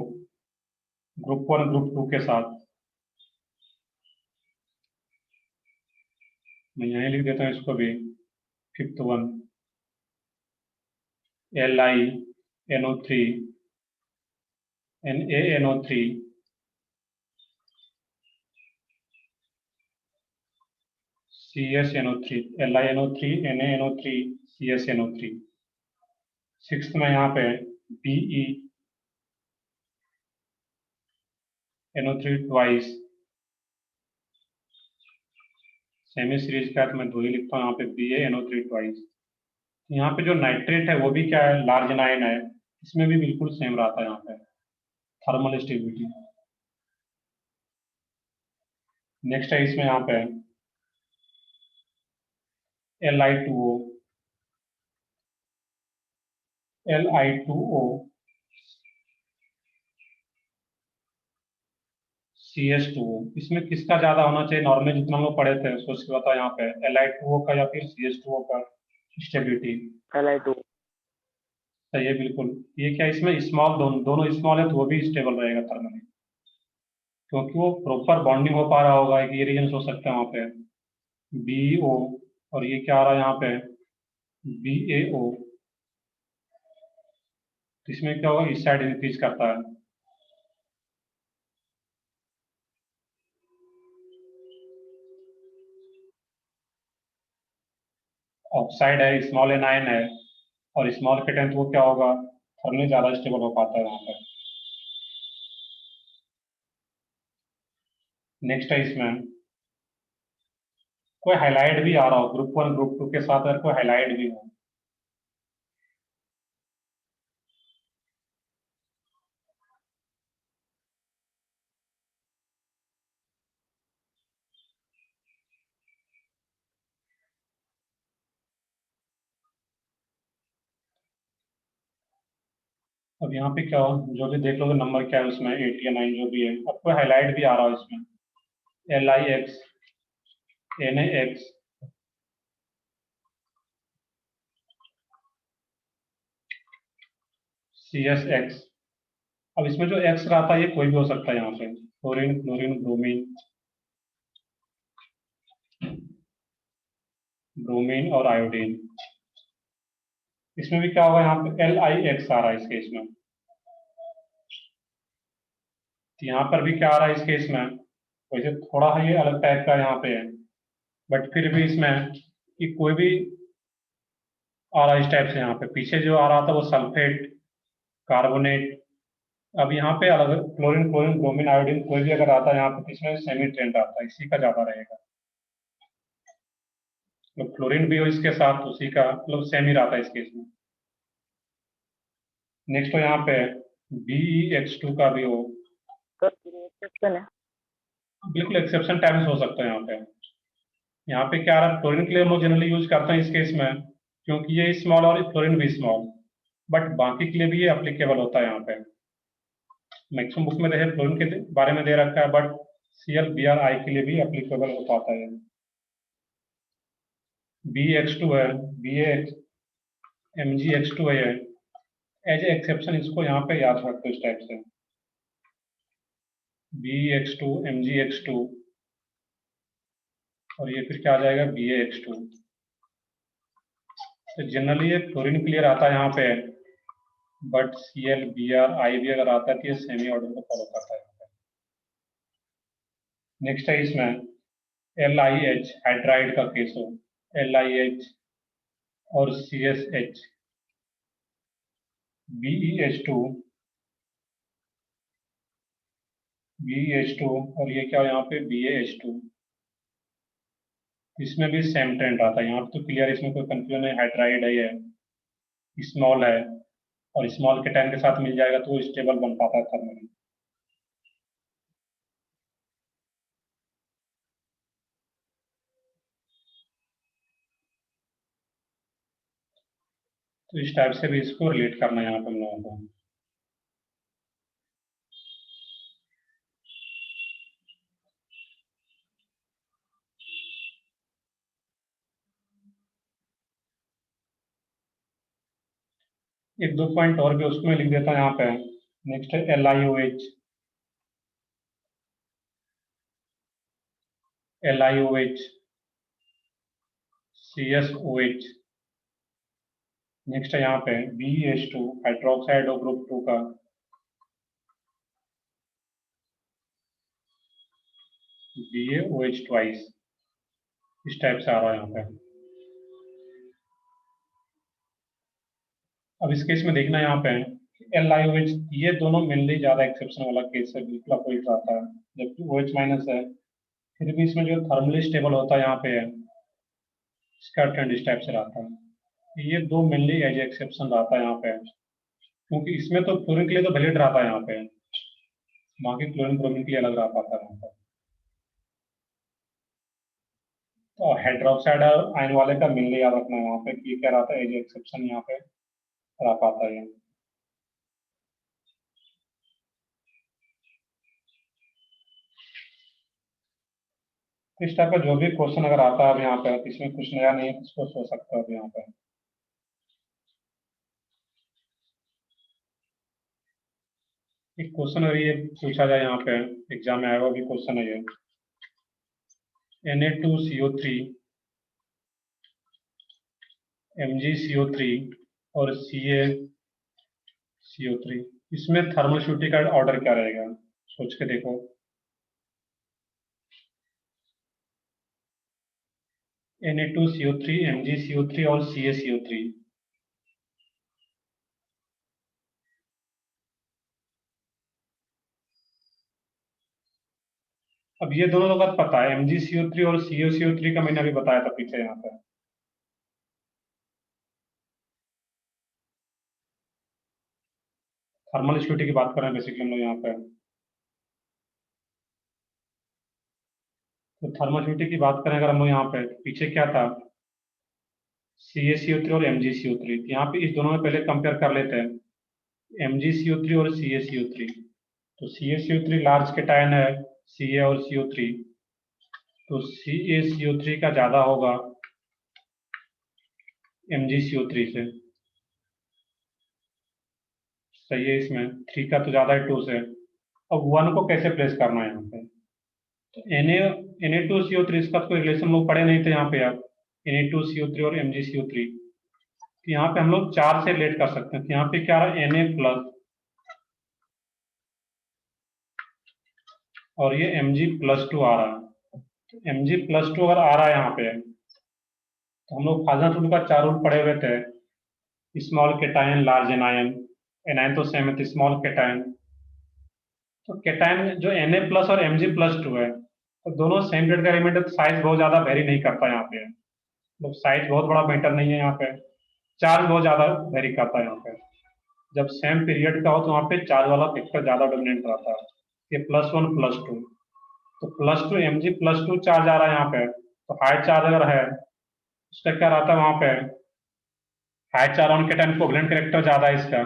[SPEAKER 1] ग्रुप 1 ग्रुप 2 के साथ, मैं यहीं लिख देता हूँ इसको भी, fifth one LiNO3 NaNO3 CSNO3 LiNO3 NaNO3 CSNO3। Sixth में यहाँ पे BeNO3 ट्वाइस, सेमी सीरीज का है तो मैं दो ही लिखता हूँ यहाँ पे BaNO3 ट्वाइस। यहाँ पे जो नाइट्रेट है वो भी क्या है, लार्ज एनायन है, इसमें भी बिल्कुल सेम रहता है यहाँ पे थर्मल स्टेबिलिटी। नेक्स्ट है इसमें यहाँ पे Li2O, Li2O CH2O, इसमें किसका ज्यादा होना चाहिए? नॉर्मल जितना हम लोग पढ़े थे उसको उसके बताओ यहाँ पे Li2O का या फिर CH2O का स्टेबिलिटी।
[SPEAKER 3] Li2O।
[SPEAKER 1] सही है बिल्कुल। ये क्या इसमें स्मॉल दोनों स्मॉल है तो वो भी स्टेबल रहेगा थर्मली, क्योंकि वो प्रॉपर बॉन्डिंग हो पा रहा होगा। एक ये रीजन हो सकता है वहाँ पे BO, और ये क्या आ रहा है यहाँ पे BAO। तो इसमें क्या होगा, इस साइड इंक्रीज करता है। ऑक्साइड है, स्मॉल एनायन है, और स्मॉल के टाइम तो वो क्या होगा, थर्मली ज्यादा स्टेबल हो पाता है वहाँ पे। नेक्स्ट है इसमें कोई हाईलाइट भी आ रहा हो, ग्रुप 1 ग्रुप 2 के साथ अगर कोई हाईलाइट भी हो। अब यहाँ पे क्या हो, जो भी देख लोगे नंबर क्या है उसमें 8 या 9 जो भी है, अब कोई हाईलाइट भी आ रहा हो इसमें LIX, NaX, CSX। अब इसमें जो X रहता है ये कोई भी हो सकता है यहाँ पे, क्लोरीन, क्लोरीन, ब्रोमीन, ब्रोमीन और आयोडीन। इसमें भी क्या होगा, यहाँ पे LIX आ रहा है इस केस में। तो यहाँ पर भी क्या आ रहा है इस केस में, वैसे थोड़ा है ये अलग टाइप का यहाँ पे है, बट फिर भी इसमें कि कोई भी आ रहा है इस टाइप से। यहाँ पे पीछे जो आ रहा था वो सल्फेट, कार्बोनेट। अब यहाँ पे अलग क्लोरीन, क्लोरीन, ब्रोमीन, आयोडीन कोई भी अगर आता है यहाँ पे तो इसमें सेमी ट्रेंड आता है, इसी का ज्यादा रहेगा। मतलब क्लोरीन भी हो इसके साथ उसी का, मतलब सेमी रहता है इस केस में। नेक्स्ट हो यहाँ पे BeX2 का भी हो,
[SPEAKER 3] सर एक्सेप्शन है।
[SPEAKER 1] बिल्कुल एक्सेप्शन टाइम्स हो सकता है यहाँ पे। यहाँ पे क्या आ रहा है, क्लोरीन के लिए हम लोग जनरली यूज करते हैं इस केस में, क्योंकि ये स्मॉल और क्लोरीन भी स्मॉल, बट बाकी के लिए भी ये अप्लीकेबल होता है यहाँ पे। मैक्सिमम बुक में रहे क्लोरीन के बारे में दे रखा है, बट ClBrI के लिए भी अप्लीकेबल हो पाता है। BeX2 है, BaMgX2 है, एज ए एक्सेप्शन इसको यहाँ पे याद रखते हो इस टाइप से, BeX2, MgX2, और ये फिर क्या आ जाएगा BaX2। तो जनरली ये क्लोरीन क्लियर आता है यहाँ पे, बट ClBrI भी अगर आता है तो ये सेमी ऑर्डर को फॉलो करता है। नेक्स्ट है इसमें LiH, हाइड्राइड का केस हो, LiH और CSH, BeH2, BeH2, और ये क्या हो यहाँ पे BaH2। इसमें भी सेम ट्रेंड आता है यहाँ पे, तो क्लियर, इसमें कोई कंफ्यूजन है, हाइड्राइड है ये, स्मॉल है, और स्मॉल के टाइम के साथ मिल जाएगा तो वो स्टेबल बन पाता है थर्मली। तो इस टाइप से भी इसको रिलेट करना है यहाँ पे हम लोगों को। एक दो पॉइंट और भी उसमें लिख देता है यहाँ पे। नेक्स्ट है LiOH, LiOH, CSOH। नेक्स्ट है यहाँ पे BeH2, हाइड्रोक्साइड और ग्रुप 2 का BaOH ट्वाइस, इस टाइप से आ रहा है यहाँ पे। अब इस केस में देखना यहाँ पे LiOH, ये दोनों मेनली ज्यादा एक्सेप्शन वाला केस है, बिल्कुल अपोजिट आता है, जबकि OH माइनस है फिर भी इसमें जो थर्मली स्टेबल होता है यहाँ पे है, इसका ट्रेंड इस टाइप से रहता है। ये दो मेनली एज एक्सेप्शन रहता है यहाँ पे। क्योंकि इसमें तो फ्लोरीन के लिए तो वैलिड रहा था यहाँ पे, बाकी क्लोरीन ब्रोमीन के लिए अलग रहा पाता है यहाँ पर। तो हाइड्रोक्साइड आयन वाले का मिलने याद रखना है वहाँ पे कि क्या रहता है, एज एक्सेप्शन यहाँ पे रह पाता है। इस टाइप का जो भी क्वेश्चन अगर आता है अब यहाँ पे, इसमें कुछ नया नहीं है, इसको सोच सकते हो अब यहाँ पे। एक क्वेश्चन अगर ये पूछा जाए यहाँ पे एग्जाम में आया हुआ भी क्वेश्चन है ये, Na2CO3 MgCO3 और CaCO3, इसमें थर्मोस्यूटी का ऑर्डर क्या रहेगा, सोच के देखो। Na2CO3 MgCO3 और CaCO3, अब ये दोनों लोग पता है, MgCO3 और CaCO3 का मैंने अभी बताया था पीछे यहाँ पे। थर्मल स्यूटी की बात कर रहे हैं बेसिकली हम लोग यहाँ पे। तो थर्मोस्यूटी की बात करें अगर हम लोग यहाँ पे, पीछे क्या था, CaCO3 और MgCO3, यहाँ पे इस दोनों में पहले कंपेयर कर लेते हैं MgCO3 और CaCO3। तो CaCO3 लार्ज कैटायन है Ca और CO3, तो CaCO3 का ज्यादा होगा MgCO3 से, सही है। इसमें 3 का तो ज्यादा है 2 से। अब 1 को कैसे प्लेस करना है यहाँ पे, तो Na2CO3 इसका तो कोई रिलेशन लोग पढ़े नहीं थे यहाँ पे आप, Na2CO3 और MgCO3, तो यहाँ पे हम लोग 4 से रिलेट कर सकते हैं। तो यहाँ पे क्या रहा है, Na प्लस और ये Mg+2 आ रहा है। तो Mg+2 अगर आ रहा है यहाँ पे, तो हम लोग फाजन रूल का 4 रूल पढ़े हुए थे, small cation large anion, anion तो सेम है, स्मॉल केटायन। तो केटायन जो Na+ और Mg+2 है, तो दोनों सेम रेट का एलिमेंट है, तो साइज बहुत ज्यादा वेरी नहीं करता यहाँ पे, मतलब साइज बहुत बड़ा मैटर नहीं है यहाँ पे, चार्ज बहुत ज्यादा वेरी करता है यहाँ पे। जब सेम पीरियड का हो तो वहाँ पे चार्ज वाला फैक्टर ज्यादा डोमिनेट रहता है, ये +1 +2, तो +2 Mg+2 चार्ज आ रहा है यहाँ पे, तो हाई चार्ज अगर है उसका क्या रहता है वहाँ पे, high charge on cation covalent character ज्यादा है इसका,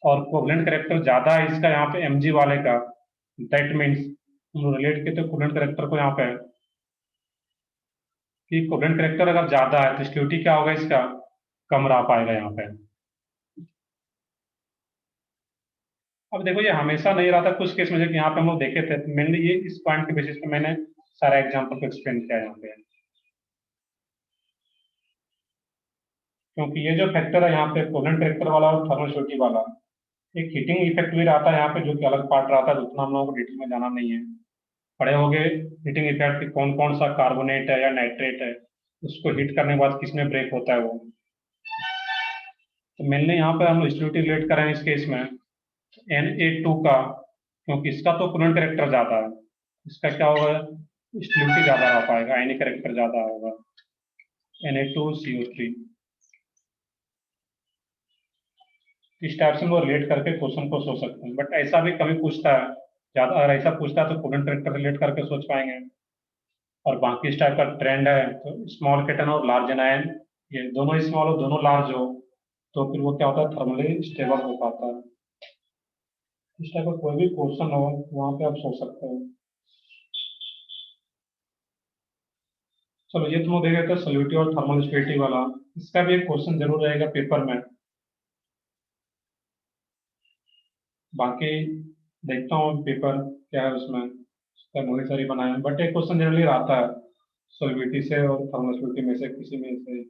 [SPEAKER 1] और कोवलेंट कैरेक्टर ज्यादा है इसका यहाँ पे Mg वाले का, दैट मीन्स हम रिलेट किए तो कोवलेंट कैरेक्टर को यहाँ पे कि कोवलेंट कैरेक्टर अगर ज्यादा है तो स्टेबिलिटी क्या होगा इसका, कम रह पाएगा यहाँ पे। अब देखो ये हमेशा नहीं रहा था, कुछ केस में यहाँ पे हम लोग देखे थे, मेनली ये इस पॉइंट के बेसिस पे मैंने सारा एग्जांपल को एक्सप्लेन किया यहाँ पे, क्योंकि ये जो फैक्टर है यहाँ पे कोवलेंट कैरेक्टर वाला और थर्मोस्यूटी वाला, एक हीटिंग इफेक्ट भी रहता है यहाँ पे, जो कि अलग पार्ट रहता है, उतना हम लोगों को डिटेल में जाना नहीं है। पढ़े होंगे हीटिंग इफेक्ट की कौन कौन सा कार्बोनेट है या नाइट्रेट है, उसको हीट करने के बाद किसमें ब्रेक होता है वो। तो मेनली यहाँ पे हम स्टेबिलिटी रिलेट करें इस केस में Na2 का, क्योंकि इसका तो कोवलेंट कैरेक्टर ज्यादा है, इसका क्या होगा, स्टेबिलिटी ज्यादा रह पाएगा, आयनिक कैरेक्टर ज्यादा होगा Na2CO3। इस टाइप से हम लोग रिलेट करके क्वेश्चन को सोच सकते हैं, बट ऐसा भी कभी पूछता है ज्यादा, अगर ऐसा पूछता है तो कोवलेंट कैरेक्टर रिलेट करके सोच पाएंगे। और बाकी इस टाइप का ट्रेंड है तो स्मॉल केटन और लार्ज एनायन, ये दोनों स्मॉल और दोनों लार्ज हो तो फिर वो क्या होता है, थर्मली स्टेबल हो पाता है। इस टाइप का कोई भी क्वेश्चन हो वहां पे आप सोच सकते हो। चलो ये तुम लोग देख रहे थे सॉल्यूटिव और थर्मल स्टेबिलिटी वाला, इसका भी एक क्वेश्चन जरूर रहेगा पेपर में। बाकी देखता हूँ पेपर क्या है उसमें, उसका बहुत सारी बनाए हैं, बट एक क्वेश्चन जनरली आता है सॉल्यूबिलिटी से और थर्मल स्टेबिलिटी में से किसी में से।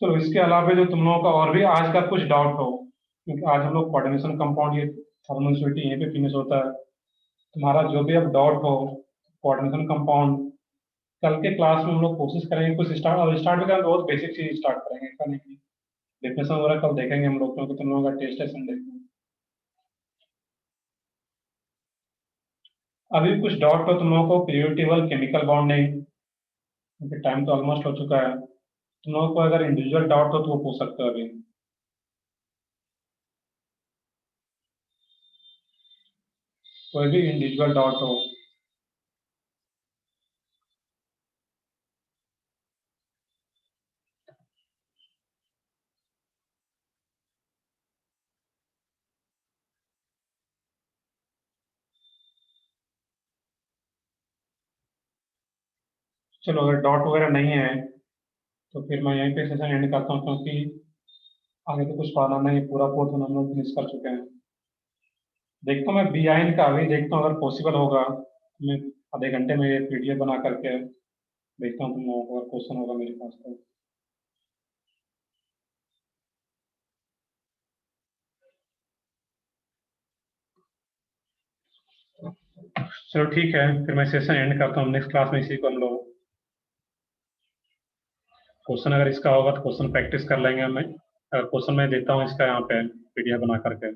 [SPEAKER 1] चलो इसके अलावा जो तुम लोगों का और भी आज का कुछ डाउट हो, क्योंकि आज हम लोग कोऑर्डिनेशन कंपाउंड, ये थर्मल स्टेबिलिटी यहीं पे फिनिश होता है, तुम्हारा जो भी अब डाउट हो कोऑर्डिनेशन कंपाउंड, कल के क्लास में हम लोग कोशिश करेंगे कुछ स्टार्ट, और स्टार्ट भी करेंगे बहुत बेसिक चीज स्टार्ट करेंगे, ऐसा नहीं कि डेफिनेशन वगैरह कल देखेंगे हम लोग, क्योंकि तुम लोगों का टेस्ट है संडे को। अभी कुछ डाउट हो तुम लोगों को पीरियोडिक टेबल, केमिकल बॉन्डिंग, क्योंकि टाइम तो ऑलमोस्ट हो चुका है, तुम लोगों को अगर इंडिविजुअल डाउट हो तो वो पूछ सकते हो अभी। कोई भी इंडिविजुअल डॉट हो। चलो अगर डॉट वगैरह नहीं है तो फिर मैं यहीं पे सेशन एंड करता हूँ, क्योंकि आगे तो कुछ पाना नहीं, पूरा पोर्शन हम लोग फिनिश कर चुके हैं। देखता हूँ मैं बीआईन का भी देखता हूँ, अगर पॉसिबल होगा तो मैं आधे घंटे में ये पीडीएफ बना करके देखता हूँ, तुम लोगों को अगर क्वेश्चन होगा मेरे पास तो। चलो ठीक है, फिर मैं सेशन एंड करता हूँ। नेक्स्ट क्लास में इसी को हम लोग क्वेश्चन अगर इसका होगा तो क्वेश्चन प्रैक्टिस कर लेंगे। मैं क्वेश्चन मैं देता हूँ इसका यहाँ पे पीडीएफ बना करके।